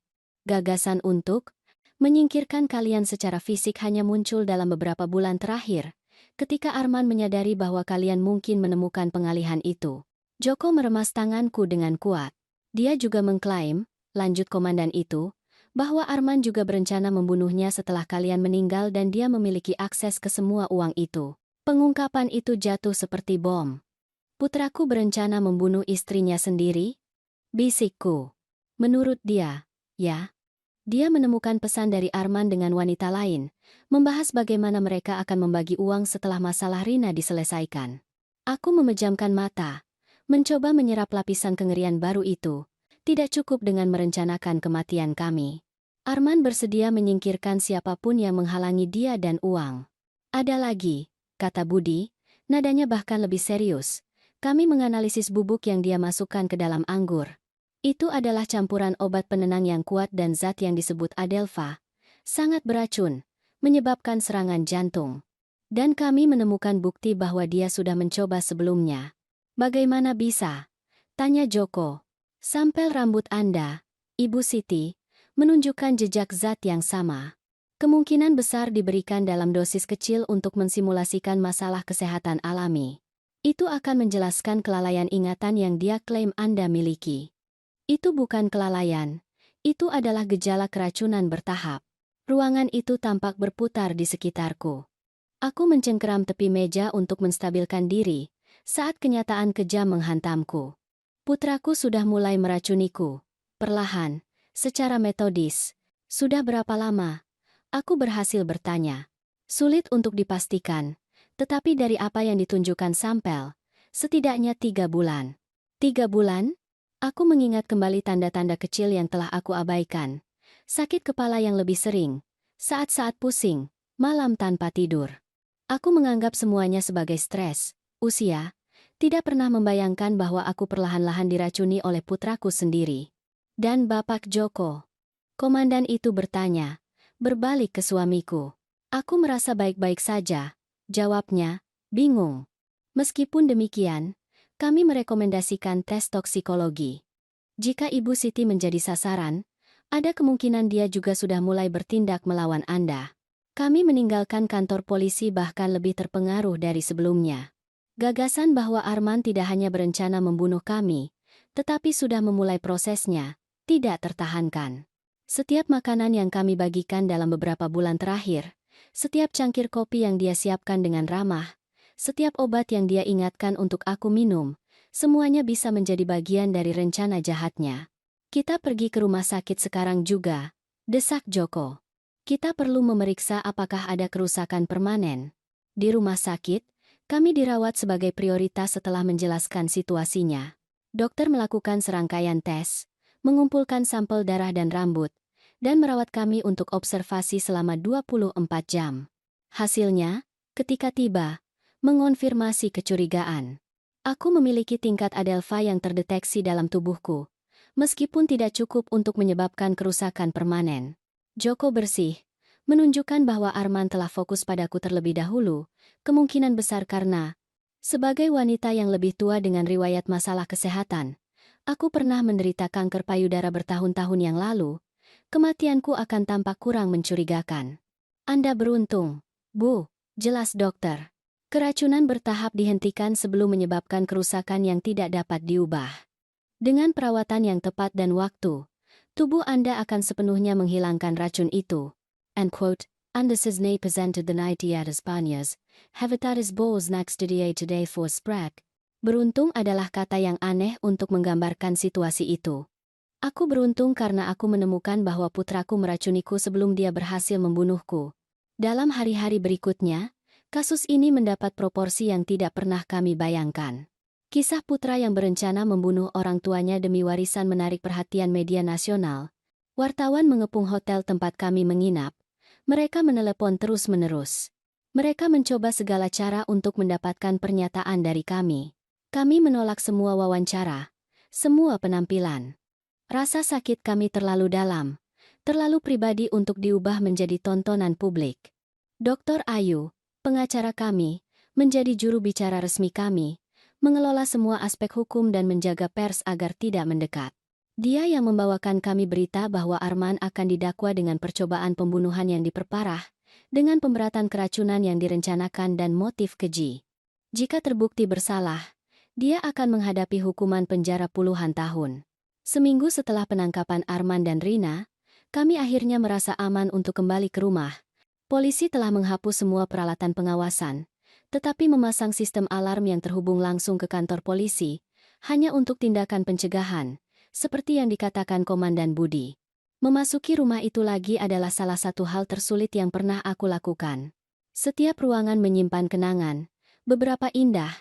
Gagasan untuk menyingkirkan kalian secara fisik hanya muncul dalam beberapa bulan terakhir, ketika Arman menyadari bahwa kalian mungkin menemukan pengalihan itu. Joko meremas tanganku dengan kuat. Dia juga mengklaim, lanjut komandan itu, bahwa Arman juga berencana membunuhnya setelah kalian meninggal dan dia memiliki akses ke semua uang itu. Pengungkapan itu jatuh seperti bom. Putraku berencana membunuh istrinya sendiri? Bisikku. Menurut dia, ya. Dia menemukan pesan dari Arman dengan wanita lain, membahas bagaimana mereka akan membagi uang setelah masalah Rina diselesaikan. Aku memejamkan mata, mencoba menyerap lapisan kengerian baru itu. Tidak cukup dengan merencanakan kematian kami. Arman bersedia menyingkirkan siapapun yang menghalangi dia dan uang. Ada lagi, kata Budi, nadanya bahkan lebih serius. Kami menganalisis bubuk yang dia masukkan ke dalam anggur. Itu adalah campuran obat penenang yang kuat dan zat yang disebut Adelpha. Sangat beracun, menyebabkan serangan jantung. Dan kami menemukan bukti bahwa dia sudah mencoba sebelumnya. Bagaimana bisa? Tanya Joko. Sampel rambut Anda, Ibu Siti, menunjukkan jejak zat yang sama. Kemungkinan besar diberikan dalam dosis kecil untuk mensimulasikan masalah kesehatan alami. Itu akan menjelaskan kelalaian ingatan yang dia klaim Anda miliki. Itu bukan kelalaian. Itu adalah gejala keracunan bertahap. Ruangan itu tampak berputar di sekitarku. Aku mencengkeram tepi meja untuk menstabilkan diri, saat kenyataan kejam menghantamku. Putraku sudah mulai meracuniku. Perlahan, secara metodis. Sudah berapa lama? Aku berhasil bertanya. Sulit untuk dipastikan, tetapi dari apa yang ditunjukkan sampel, setidaknya 3 bulan. 3 bulan? Aku mengingat kembali tanda-tanda kecil yang telah aku abaikan. Sakit kepala yang lebih sering, saat-saat pusing, malam tanpa tidur. Aku menganggap semuanya sebagai stres, usia, tidak pernah membayangkan bahwa aku perlahan-lahan diracuni oleh putraku sendiri. Dan Bapak Joko. Komandan itu bertanya, berbalik ke suamiku. Aku merasa baik-baik saja, jawabnya, bingung. Meskipun demikian, kami merekomendasikan tes toksikologi. Jika Ibu Siti menjadi sasaran, ada kemungkinan dia juga sudah mulai bertindak melawan Anda. Kami meninggalkan kantor polisi bahkan lebih terpengaruh dari sebelumnya. Gagasan bahwa Arman tidak hanya berencana membunuh kami, tetapi sudah memulai prosesnya, tidak tertahankan. Setiap makanan yang kami bagikan dalam beberapa bulan terakhir, setiap cangkir kopi yang dia siapkan dengan ramah, setiap obat yang dia ingatkan untuk aku minum, semuanya bisa menjadi bagian dari rencana jahatnya. Kita pergi ke rumah sakit sekarang juga, desak Joko. Kita perlu memeriksa apakah ada kerusakan permanen. Di rumah sakit, kami dirawat sebagai prioritas setelah menjelaskan situasinya. Dokter melakukan serangkaian tes, mengumpulkan sampel darah dan rambut, dan merawat kami untuk observasi selama 24 jam. Hasilnya, ketika tiba, mengonfirmasi kecurigaan. Aku memiliki tingkat adelfa yang terdeteksi dalam tubuhku, meskipun tidak cukup untuk menyebabkan kerusakan permanen. Joko bersih, menunjukkan bahwa Arman telah fokus padaku terlebih dahulu, kemungkinan besar karena, sebagai wanita yang lebih tua dengan riwayat masalah kesehatan, aku pernah menderita kanker payudara bertahun-tahun yang lalu, kematianku akan tampak kurang mencurigakan. Anda beruntung, Bu, jelas dokter. Keracunan bertahap dihentikan sebelum menyebabkan kerusakan yang tidak dapat diubah. Dengan perawatan yang tepat dan waktu, tubuh Anda akan sepenuhnya menghilangkan racun itu. End quote. Anda sesney presented the night at Espanyas, Havitaris Bos next today for Sprague. Beruntung adalah kata yang aneh untuk menggambarkan situasi itu. Aku beruntung karena aku menemukan bahwa putraku meracuniku sebelum dia berhasil membunuhku. Dalam hari-hari berikutnya, kasus ini mendapat proporsi yang tidak pernah kami bayangkan. Kisah putra yang berencana membunuh orang tuanya demi warisan menarik perhatian media nasional. Wartawan mengepung hotel tempat kami menginap. Mereka menelepon terus-menerus. Mereka mencoba segala cara untuk mendapatkan pernyataan dari kami. Kami menolak semua wawancara, semua penampilan. Rasa sakit kami terlalu dalam, terlalu pribadi untuk diubah menjadi tontonan publik. Dr. Ayu, pengacara kami, menjadi juru bicara resmi kami, mengelola semua aspek hukum dan menjaga pers agar tidak mendekat. Dia yang membawakan kami berita bahwa Arman akan didakwa dengan percobaan pembunuhan yang diperparah, dengan pemberatan keracunan yang direncanakan dan motif keji. Jika terbukti bersalah, dia akan menghadapi hukuman penjara puluhan tahun. Seminggu setelah penangkapan Arman dan Rina, kami akhirnya merasa aman untuk kembali ke rumah. Polisi telah menghapus semua peralatan pengawasan, tetapi memasang sistem alarm yang terhubung langsung ke kantor polisi, hanya untuk tindakan pencegahan, seperti yang dikatakan Komandan Budi. Memasuki rumah itu lagi adalah salah satu hal tersulit yang pernah aku lakukan. Setiap ruangan menyimpan kenangan, beberapa indah,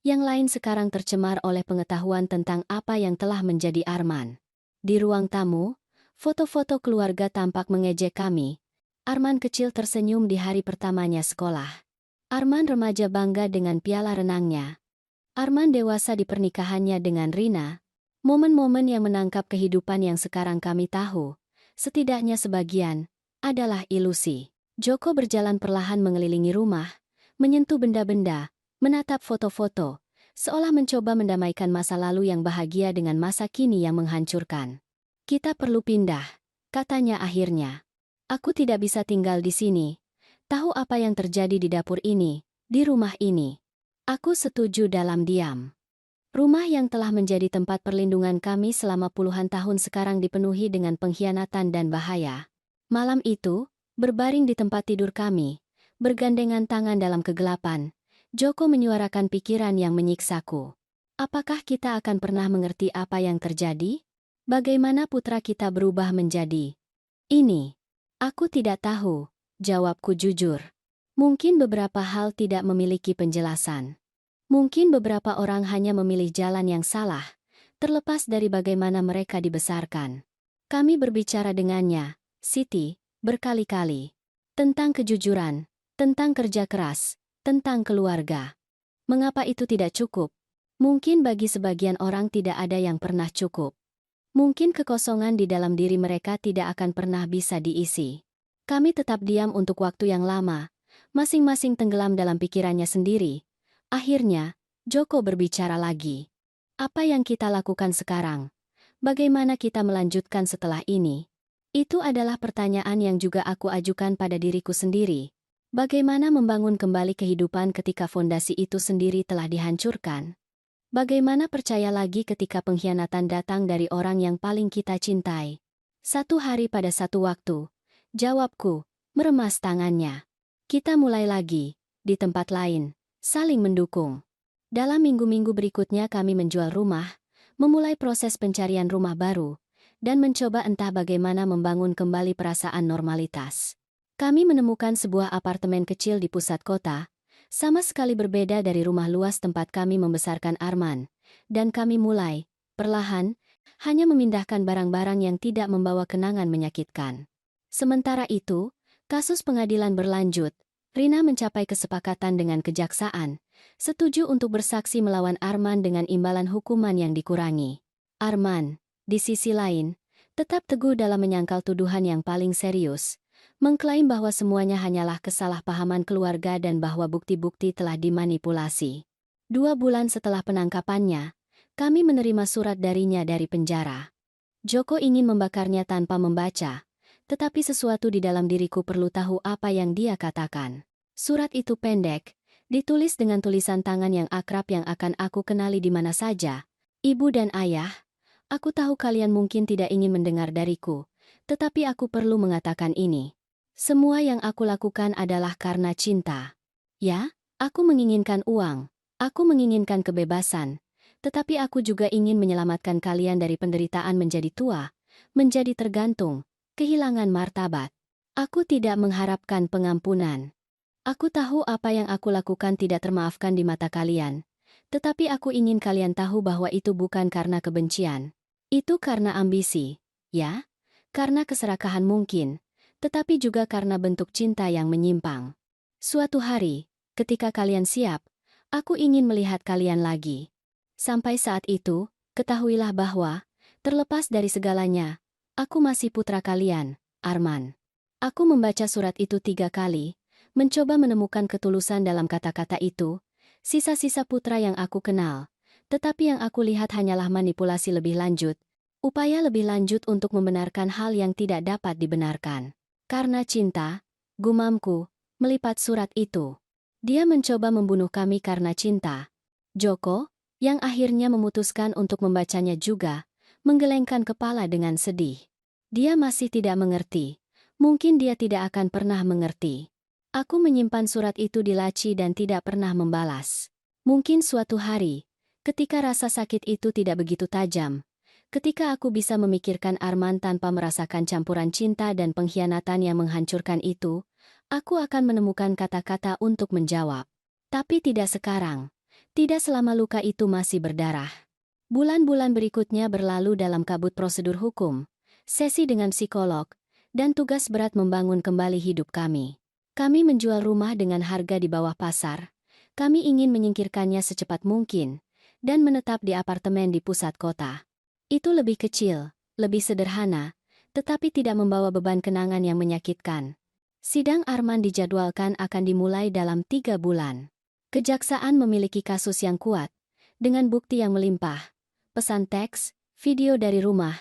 yang lain sekarang tercemar oleh pengetahuan tentang apa yang telah menjadi Arman. Di ruang tamu, foto-foto keluarga tampak mengejek kami. Arman kecil tersenyum di hari pertamanya sekolah. Arman remaja bangga dengan piala renangnya. Arman dewasa di pernikahannya dengan Rina. Momen-momen yang menangkap kehidupan yang sekarang kami tahu, setidaknya sebagian, adalah ilusi. Joko berjalan perlahan mengelilingi rumah, menyentuh benda-benda, menatap foto-foto, seolah mencoba mendamaikan masa lalu yang bahagia dengan masa kini yang menghancurkan. Kita perlu pindah, katanya akhirnya. Aku tidak bisa tinggal di sini. Tahu apa yang terjadi di dapur ini, di rumah ini. Aku setuju dalam diam. Rumah yang telah menjadi tempat perlindungan kami selama puluhan tahun sekarang dipenuhi dengan pengkhianatan dan bahaya. Malam itu, berbaring di tempat tidur kami, bergandengan tangan dalam kegelapan, Joko menyuarakan pikiran yang menyiksaku. Apakah kita akan pernah mengerti apa yang terjadi? Bagaimana putra kita berubah menjadi ini? Aku tidak tahu, jawabku jujur. Mungkin beberapa hal tidak memiliki penjelasan. Mungkin beberapa orang hanya memilih jalan yang salah, terlepas dari bagaimana mereka dibesarkan. Kami berbicara dengannya, Siti, berkali-kali. Tentang kejujuran, tentang kerja keras, tentang keluarga. Mengapa itu tidak cukup? Mungkin bagi sebagian orang tidak ada yang pernah cukup. Mungkin kekosongan di dalam diri mereka tidak akan pernah bisa diisi. Kami tetap diam untuk waktu yang lama, masing-masing tenggelam dalam pikirannya sendiri. Akhirnya, Joko berbicara lagi. Apa yang kita lakukan sekarang? Bagaimana kita melanjutkan setelah ini? Itu adalah pertanyaan yang juga aku ajukan pada diriku sendiri. Bagaimana membangun kembali kehidupan ketika fondasi itu sendiri telah dihancurkan? Bagaimana percaya lagi ketika pengkhianatan datang dari orang yang paling kita cintai? Satu hari pada satu waktu, jawabku, meremas tangannya. Kita mulai lagi, di tempat lain. Saling mendukung. Dalam minggu-minggu berikutnya kami menjual rumah, memulai proses pencarian rumah baru, dan mencoba entah bagaimana membangun kembali perasaan normalitas. Kami menemukan sebuah apartemen kecil di pusat kota, sama sekali berbeda dari rumah luas tempat kami membesarkan Arman, dan kami mulai, perlahan, hanya memindahkan barang-barang yang tidak membawa kenangan menyakitkan. Sementara itu, kasus pengadilan berlanjut. Rina mencapai kesepakatan dengan kejaksaan, setuju untuk bersaksi melawan Arman dengan imbalan hukuman yang dikurangi. Arman, di sisi lain, tetap teguh dalam menyangkal tuduhan yang paling serius, mengklaim bahwa semuanya hanyalah kesalahpahaman keluarga dan bahwa bukti-bukti telah dimanipulasi. 2 bulan setelah penangkapannya, kami menerima surat darinya dari penjara. Joko ingin membakarnya tanpa membaca, tetapi sesuatu di dalam diriku perlu tahu apa yang dia katakan. Surat itu pendek, ditulis dengan tulisan tangan yang akrab yang akan aku kenali di mana saja. Ibu dan ayah, aku tahu kalian mungkin tidak ingin mendengar dariku, tetapi aku perlu mengatakan ini. Semua yang aku lakukan adalah karena cinta. Ya, aku menginginkan uang, aku menginginkan kebebasan, tetapi aku juga ingin menyelamatkan kalian dari penderitaan menjadi tua, menjadi tergantung, kehilangan martabat. Aku tidak mengharapkan pengampunan. Aku tahu apa yang aku lakukan tidak termaafkan di mata kalian. Tetapi aku ingin kalian tahu bahwa itu bukan karena kebencian. Itu karena ambisi, ya? Karena keserakahan mungkin, tetapi juga karena bentuk cinta yang menyimpang. Suatu hari, ketika kalian siap, aku ingin melihat kalian lagi. Sampai saat itu, ketahuilah bahwa, terlepas dari segalanya, aku masih putra kalian, Arman. Aku membaca surat itu 3 kali, mencoba menemukan ketulusan dalam kata-kata itu, sisa-sisa putra yang aku kenal, tetapi yang aku lihat hanyalah manipulasi lebih lanjut, upaya lebih lanjut untuk membenarkan hal yang tidak dapat dibenarkan. Karena cinta, gumamku, melipat surat itu. Dia mencoba membunuh kami karena cinta. Joko, yang akhirnya memutuskan untuk membacanya juga, menggelengkan kepala dengan sedih. Dia masih tidak mengerti. Mungkin dia tidak akan pernah mengerti. Aku menyimpan surat itu di laci dan tidak pernah membalas. Mungkin suatu hari, ketika rasa sakit itu tidak begitu tajam, ketika aku bisa memikirkan Arman tanpa merasakan campuran cinta dan pengkhianatan yang menghancurkan itu, aku akan menemukan kata-kata untuk menjawab. Tapi tidak sekarang. Tidak selama luka itu masih berdarah. Bulan-bulan berikutnya berlalu dalam kabut prosedur hukum, sesi dengan psikolog, dan tugas berat membangun kembali hidup kami. Kami menjual rumah dengan harga di bawah pasar. Kami ingin menyingkirkannya secepat mungkin, dan menetap di apartemen di pusat kota. Itu lebih kecil, lebih sederhana, tetapi tidak membawa beban kenangan yang menyakitkan. Sidang Arman dijadwalkan akan dimulai dalam 3 bulan. Kejaksaan memiliki kasus yang kuat, dengan bukti yang melimpah, pesan teks, video dari rumah,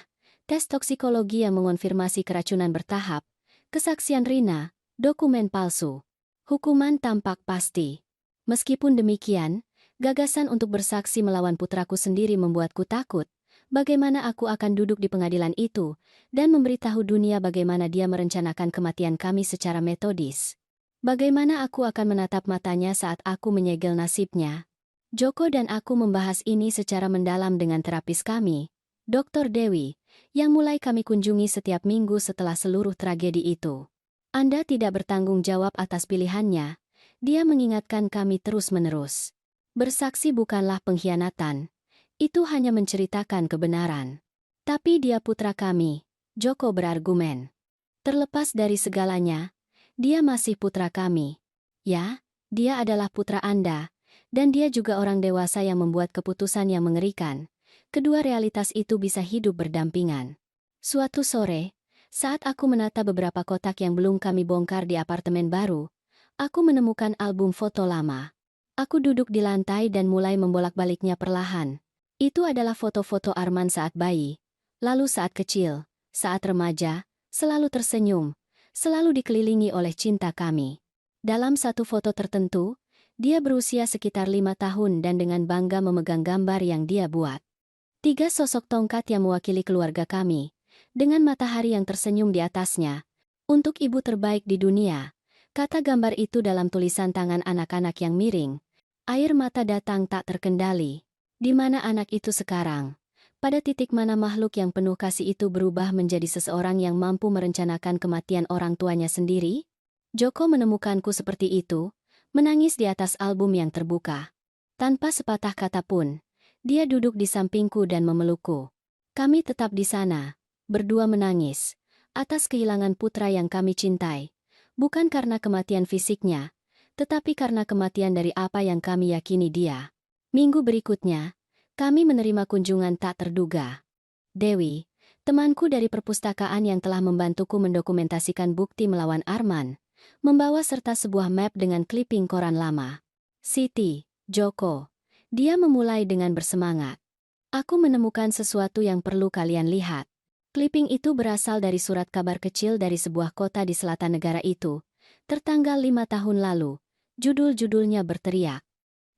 tes toksikologi yang mengonfirmasi keracunan bertahap, kesaksian Rina, dokumen palsu. Hukuman tampak pasti. Meskipun demikian, Gagasan untuk bersaksi melawan putraku sendiri membuatku takut. Bagaimana aku akan duduk di pengadilan itu dan memberitahu dunia bagaimana dia merencanakan kematian kami secara metodis. Bagaimana aku akan menatap matanya saat aku menyegel nasibnya. Joko dan aku membahas ini secara mendalam dengan terapis kami, Dr. Dewi, yang mulai kami kunjungi setiap minggu setelah seluruh tragedi itu. Anda tidak bertanggung jawab atas pilihannya, dia mengingatkan kami terus-menerus. Bersaksi bukanlah pengkhianatan. Itu hanya menceritakan kebenaran. Tapi dia putra kami, Joko berargumen. Terlepas dari segalanya, dia masih putra kami. Ya, dia adalah putra Anda, dan dia juga orang dewasa yang membuat keputusan yang mengerikan. Kedua realitas itu bisa hidup berdampingan. Suatu sore, saat aku menata beberapa kotak yang belum kami bongkar di apartemen baru, aku menemukan album foto lama. Aku duduk di lantai dan mulai membolak-baliknya perlahan. Itu adalah foto-foto Arman saat bayi, lalu saat kecil, saat remaja, selalu tersenyum, selalu dikelilingi oleh cinta kami. Dalam satu foto tertentu, dia berusia sekitar 5 tahun dan dengan bangga memegang gambar yang dia buat. 3 sosok tongkat yang mewakili keluarga kami, dengan matahari yang tersenyum di atasnya. Untuk ibu terbaik di dunia, kata gambar itu dalam tulisan tangan anak-anak yang miring. Air mata datang tak terkendali. Di mana anak itu sekarang? Pada titik mana makhluk yang penuh kasih itu berubah menjadi seseorang yang mampu merencanakan kematian orang tuanya sendiri? Joko menemukanku seperti itu, menangis di atas album yang terbuka. Tanpa sepatah kata pun, dia duduk di sampingku dan memelukku. Kami tetap di sana, berdua menangis, atas kehilangan putra yang kami cintai. Bukan karena kematian fisiknya, tetapi karena kematian dari apa yang kami yakini dia. Minggu berikutnya, kami menerima kunjungan tak terduga. Dewi, temanku dari perpustakaan yang telah membantuku mendokumentasikan bukti melawan Arman, membawa serta sebuah map dengan clipping koran lama. Siti, Joko. Dia memulai dengan bersemangat. Aku menemukan sesuatu yang perlu kalian lihat. Clipping itu berasal dari surat kabar kecil dari sebuah kota di selatan negara itu, tertanggal 5 tahun lalu. Judul-judulnya berteriak.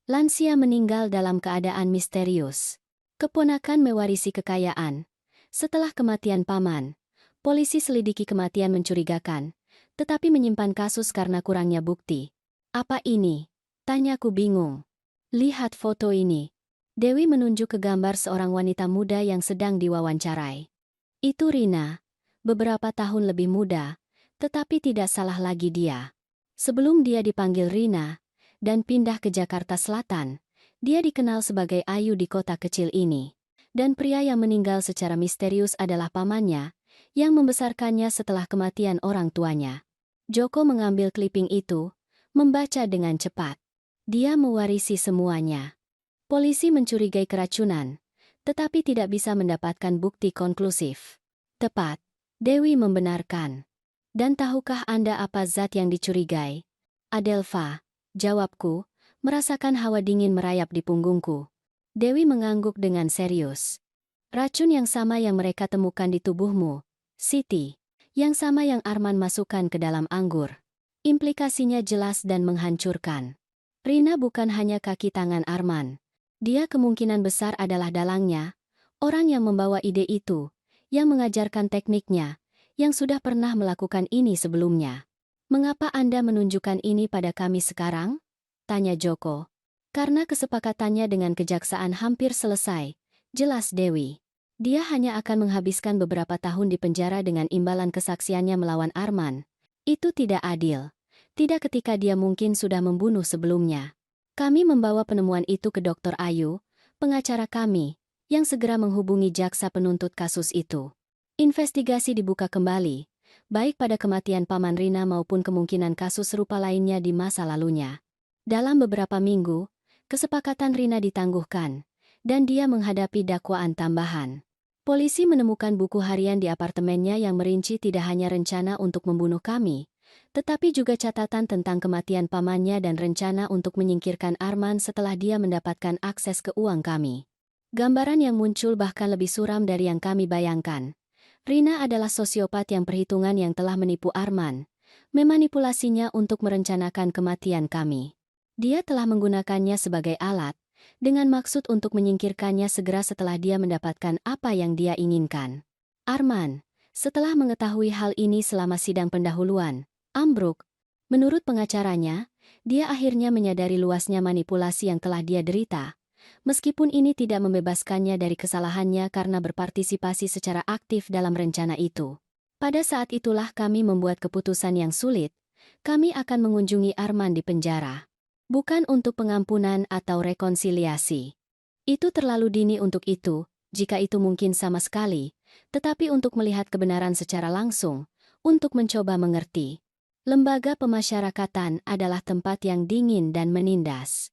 Lansia meninggal dalam keadaan misterius. Keponakan mewarisi kekayaan. Setelah kematian paman, polisi selidiki kematian mencurigakan, tetapi menyimpan kasus karena kurangnya bukti. Apa ini? Tanyaku bingung. Lihat foto ini. Dewi menunjuk ke gambar seorang wanita muda yang sedang diwawancarai. Itu Rina. Beberapa tahun lebih muda, tetapi tidak salah lagi dia. Sebelum dia dipanggil Rina dan pindah ke Jakarta Selatan, dia dikenal sebagai Ayu di kota kecil ini. Dan pria yang meninggal secara misterius adalah pamannya, yang membesarkannya setelah kematian orang tuanya. Joko mengambil clipping itu, membaca dengan cepat. Dia mewarisi semuanya. Polisi mencurigai keracunan, tetapi tidak bisa mendapatkan bukti konklusif. Tepat, Dewi membenarkan. Dan tahukah Anda apa zat yang dicurigai? Adelfa. Jawabku, merasakan hawa dingin merayap di punggungku. Dewi mengangguk dengan serius. Racun yang sama yang mereka temukan di tubuhmu, Siti. Yang sama yang Arman masukkan ke dalam anggur. Implikasinya jelas dan menghancurkan. Rina bukan hanya kaki tangan Arman. Dia kemungkinan besar adalah dalangnya, orang yang membawa ide itu, yang mengajarkan tekniknya, yang sudah pernah melakukan ini sebelumnya. Mengapa Anda menunjukkan ini pada kami sekarang? Tanya Joko. Karena kesepakatannya dengan kejaksaan hampir selesai, jelas Dewi. Dia hanya akan menghabiskan beberapa tahun di penjara dengan imbalan kesaksiannya melawan Arman. Itu tidak adil. Tidak ketika dia mungkin sudah membunuh sebelumnya. Kami membawa penemuan itu ke Dr. Ayu, pengacara kami, yang segera menghubungi jaksa penuntut kasus itu. Investigasi dibuka kembali, baik pada kematian Paman Rina maupun kemungkinan kasus serupa lainnya di masa lalunya. Dalam beberapa minggu, kesepakatan Rina ditangguhkan, dan dia menghadapi dakwaan tambahan. Polisi menemukan buku harian di apartemennya yang merinci tidak hanya rencana untuk membunuh kami, tetapi juga catatan tentang kematian pamannya dan rencana untuk menyingkirkan Arman setelah dia mendapatkan akses ke uang kami. Gambaran yang muncul bahkan lebih suram dari yang kami bayangkan. Rina adalah sosiopat yang perhitungan yang telah menipu Arman, memanipulasinya untuk merencanakan kematian kami. Dia telah menggunakannya sebagai alat, dengan maksud untuk menyingkirkannya segera setelah dia mendapatkan apa yang dia inginkan. Arman, setelah mengetahui hal ini selama sidang pendahuluan, ambruk. Menurut pengacaranya, dia akhirnya menyadari luasnya manipulasi yang telah dia derita. Meskipun ini tidak membebaskannya dari kesalahannya karena berpartisipasi secara aktif dalam rencana itu. Pada saat itulah kami membuat keputusan yang sulit. Kami akan mengunjungi Arman di penjara. Bukan untuk pengampunan atau rekonsiliasi. Itu terlalu dini untuk itu, jika itu mungkin sama sekali, tetapi untuk melihat kebenaran secara langsung, untuk mencoba mengerti. Lembaga pemasyarakatan adalah tempat yang dingin dan menindas.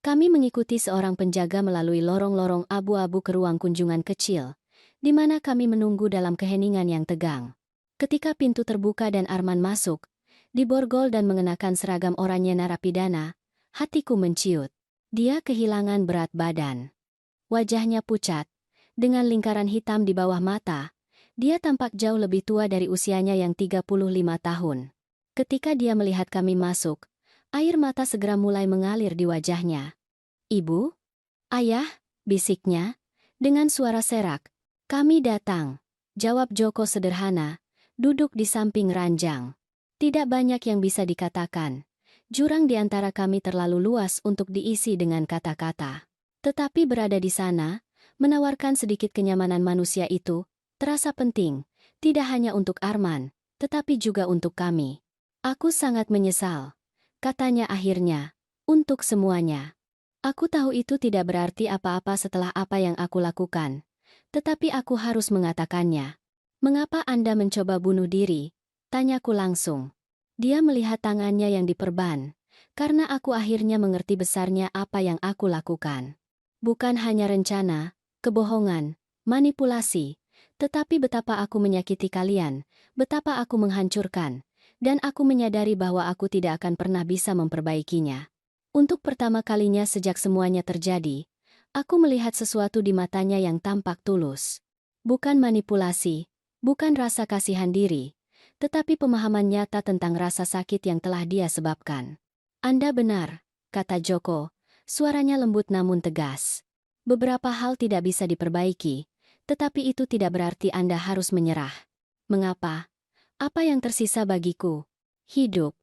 Kami mengikuti seorang penjaga melalui lorong-lorong abu-abu ke ruang kunjungan kecil, di mana kami menunggu dalam keheningan yang tegang. Ketika pintu terbuka dan Arman masuk, diborgol dan mengenakan seragam oranye narapidana, hatiku menciut. Dia kehilangan berat badan. Wajahnya pucat, dengan lingkaran hitam di bawah mata. Dia tampak jauh lebih tua dari usianya yang 35 tahun. Ketika dia melihat kami masuk, air mata segera mulai mengalir di wajahnya. "Ibu? Ayah?" bisiknya, dengan suara serak. "Kami datang," jawab Joko sederhana, duduk di samping ranjang. Tidak banyak yang bisa dikatakan. Jurang di antara kami terlalu luas untuk diisi dengan kata-kata. Tetapi berada di sana, menawarkan sedikit kenyamanan manusia itu, terasa penting, tidak hanya untuk Arman, tetapi juga untuk kami. "Aku sangat menyesal," katanya akhirnya, "untuk semuanya. Aku tahu itu tidak berarti apa-apa setelah apa yang aku lakukan, tetapi aku harus mengatakannya." "Mengapa Anda mencoba bunuh diri?" tanyaku langsung. Dia melihat tangannya yang diperban, karena aku akhirnya mengerti besarnya apa yang aku lakukan. Bukan hanya rencana, kebohongan, manipulasi, tetapi betapa aku menyakiti kalian, betapa aku menghancurkan, dan aku menyadari bahwa aku tidak akan pernah bisa memperbaikinya. Untuk pertama kalinya sejak semuanya terjadi, aku melihat sesuatu di matanya yang tampak tulus. Bukan manipulasi, bukan rasa kasihan diri, tetapi pemahaman nyata tentang rasa sakit yang telah dia sebabkan. "Anda benar," kata Joko, suaranya lembut namun tegas. "Beberapa hal tidak bisa diperbaiki, tetapi itu tidak berarti Anda harus menyerah." "Mengapa? Apa yang tersisa bagiku?" "Hidup."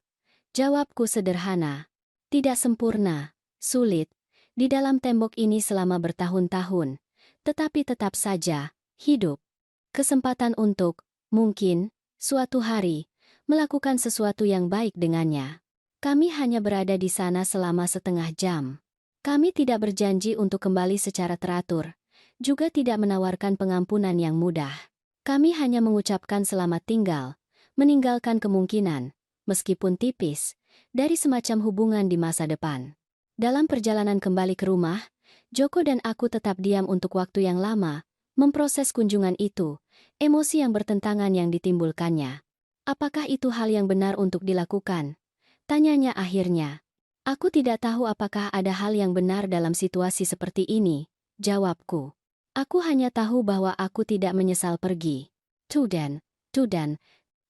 Jawabku sederhana. "Tidak sempurna, sulit, di dalam tembok ini selama bertahun-tahun, tetapi tetap saja, hidup. Kesempatan untuk, mungkin, suatu hari, melakukan sesuatu yang baik dengannya." Kami hanya berada di sana selama setengah jam. Kami tidak berjanji untuk kembali secara teratur, juga tidak menawarkan pengampunan yang mudah. Kami hanya mengucapkan selamat tinggal, meninggalkan kemungkinan, meskipun tipis, dari semacam hubungan di masa depan. Dalam perjalanan kembali ke rumah, Joko dan aku tetap diam untuk waktu yang lama, memproses kunjungan itu, emosi yang bertentangan yang ditimbulkannya. "Apakah itu hal yang benar untuk dilakukan?" tanyanya akhirnya. "Aku tidak tahu apakah ada hal yang benar dalam situasi seperti ini," jawabku. "Aku hanya tahu bahwa aku tidak menyesal pergi." Tudan,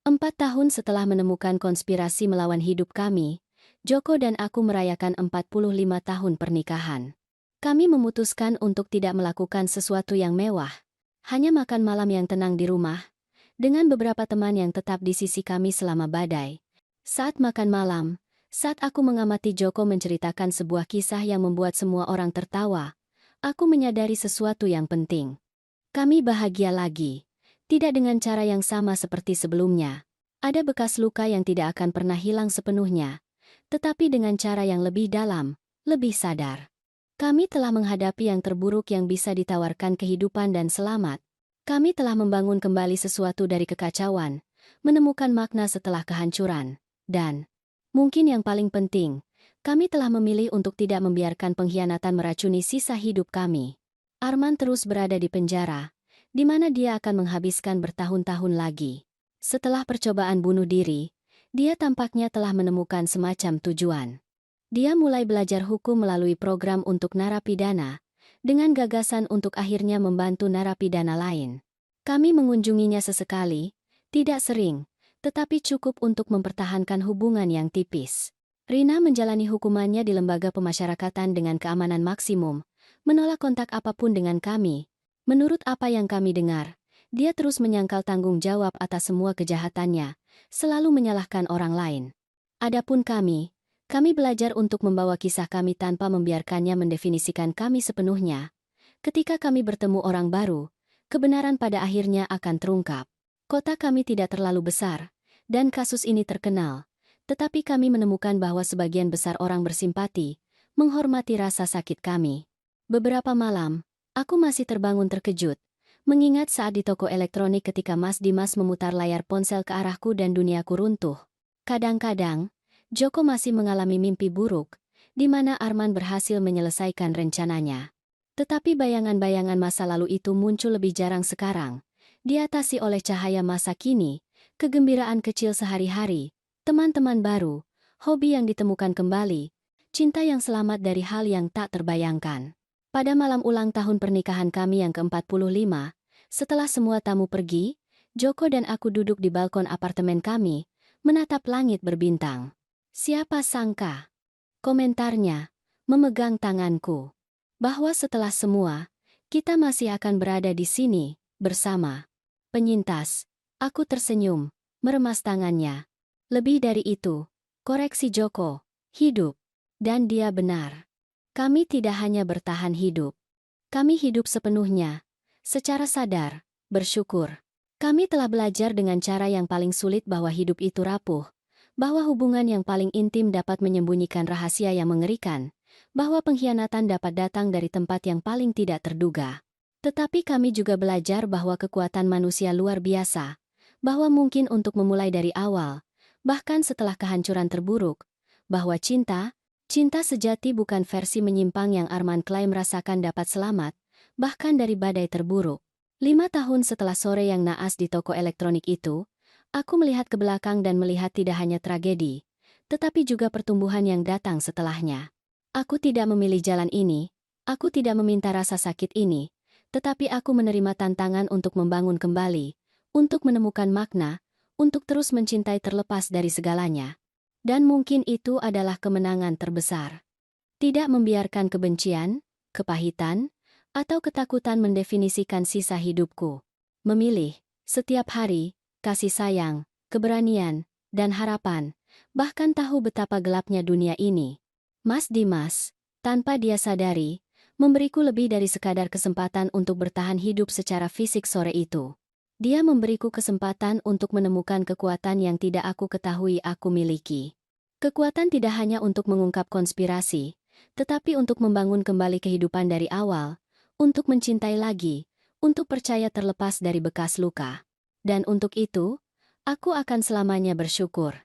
4 tahun setelah menemukan konspirasi melawan hidup kami, Joko dan aku merayakan 45 tahun pernikahan. Kami memutuskan untuk tidak melakukan sesuatu yang mewah, hanya makan malam yang tenang di rumah, dengan beberapa teman yang tetap di sisi kami selama badai. Saat makan malam, saat aku mengamati Joko menceritakan sebuah kisah yang membuat semua orang tertawa, aku menyadari sesuatu yang penting. Kami bahagia lagi. Tidak dengan cara yang sama seperti sebelumnya. Ada bekas luka yang tidak akan pernah hilang sepenuhnya, tetapi dengan cara yang lebih dalam, lebih sadar. Kami telah menghadapi yang terburuk yang bisa ditawarkan kehidupan dan selamat. Kami telah membangun kembali sesuatu dari kekacauan, menemukan makna setelah kehancuran, dan, mungkin yang paling penting, kami telah memilih untuk tidak membiarkan pengkhianatan meracuni sisa hidup kami. Arman terus berada di penjara, di mana dia akan menghabiskan bertahun-tahun lagi. Setelah percobaan bunuh diri, dia tampaknya telah menemukan semacam tujuan. Dia mulai belajar hukum melalui program untuk narapidana, dengan gagasan untuk akhirnya membantu narapidana lain. Kami mengunjunginya sesekali, tidak sering, tetapi cukup untuk mempertahankan hubungan yang tipis. Rina menjalani hukumannya di lembaga pemasyarakatan dengan keamanan maksimum, menolak kontak apapun dengan kami. Menurut apa yang kami dengar, dia terus menyangkal tanggung jawab atas semua kejahatannya, selalu menyalahkan orang lain. Adapun kami belajar untuk membawa kisah kami tanpa membiarkannya mendefinisikan kami sepenuhnya. Ketika kami bertemu orang baru, kebenaran pada akhirnya akan terungkap. Kota kami tidak terlalu besar, dan kasus ini terkenal. Tetapi kami menemukan bahwa sebagian besar orang bersimpati, menghormati rasa sakit kami. Beberapa malam, aku masih terbangun terkejut, mengingat saat di toko elektronik ketika Mas Dimas memutar layar ponsel ke arahku dan duniaku runtuh. Kadang-kadang, Joko masih mengalami mimpi buruk, di mana Arman berhasil menyelesaikan rencananya. Tetapi bayangan-bayangan masa lalu itu muncul lebih jarang sekarang, diatasi oleh cahaya masa kini, kegembiraan kecil sehari-hari, teman-teman baru, hobi yang ditemukan kembali, cinta yang selamat dari hal yang tak terbayangkan. Pada malam ulang tahun pernikahan kami yang ke-45, setelah semua tamu pergi, Joko dan aku duduk di balkon apartemen kami, menatap langit berbintang. Siapa sangka? Komentarnya, memegang tanganku. Bahwa setelah semua, kita masih akan berada di sini, bersama. Penyintas. Aku tersenyum, meremas tangannya. Lebih dari itu, koreksi Joko, hidup. Dan dia benar. Kami tidak hanya bertahan hidup. Kami hidup sepenuhnya, secara sadar, bersyukur. Kami telah belajar dengan cara yang paling sulit bahwa hidup itu rapuh, bahwa hubungan yang paling intim dapat menyembunyikan rahasia yang mengerikan, bahwa pengkhianatan dapat datang dari tempat yang paling tidak terduga. Tetapi kami juga belajar bahwa kekuatan manusia luar biasa, bahwa mungkin untuk memulai dari awal, bahkan setelah kehancuran terburuk, bahwa cinta sejati bukan versi menyimpang yang Arman klaim rasakan dapat selamat, bahkan dari badai terburuk. 5 tahun setelah sore yang naas di toko elektronik itu, aku melihat ke belakang dan melihat tidak hanya tragedi, tetapi juga pertumbuhan yang datang setelahnya. Aku tidak memilih jalan ini, aku tidak meminta rasa sakit ini, tetapi aku menerima tantangan untuk membangun kembali, untuk menemukan makna, untuk terus mencintai terlepas dari segalanya. Dan mungkin itu adalah kemenangan terbesar. Tidak membiarkan kebencian, kepahitan, atau ketakutan mendefinisikan sisa hidupku. Memilih, setiap hari, kasih sayang, keberanian, dan harapan, bahkan tahu betapa gelapnya dunia ini. Mas Dimas, tanpa dia sadari, memberiku lebih dari sekadar kesempatan untuk bertahan hidup secara fisik sore itu. Dia memberiku kesempatan untuk menemukan kekuatan yang tidak aku ketahui aku miliki. Kekuatan tidak hanya untuk mengungkap konspirasi, tetapi untuk membangun kembali kehidupan dari awal, untuk mencintai lagi, untuk percaya terlepas dari bekas luka. Dan untuk itu, aku akan selamanya bersyukur.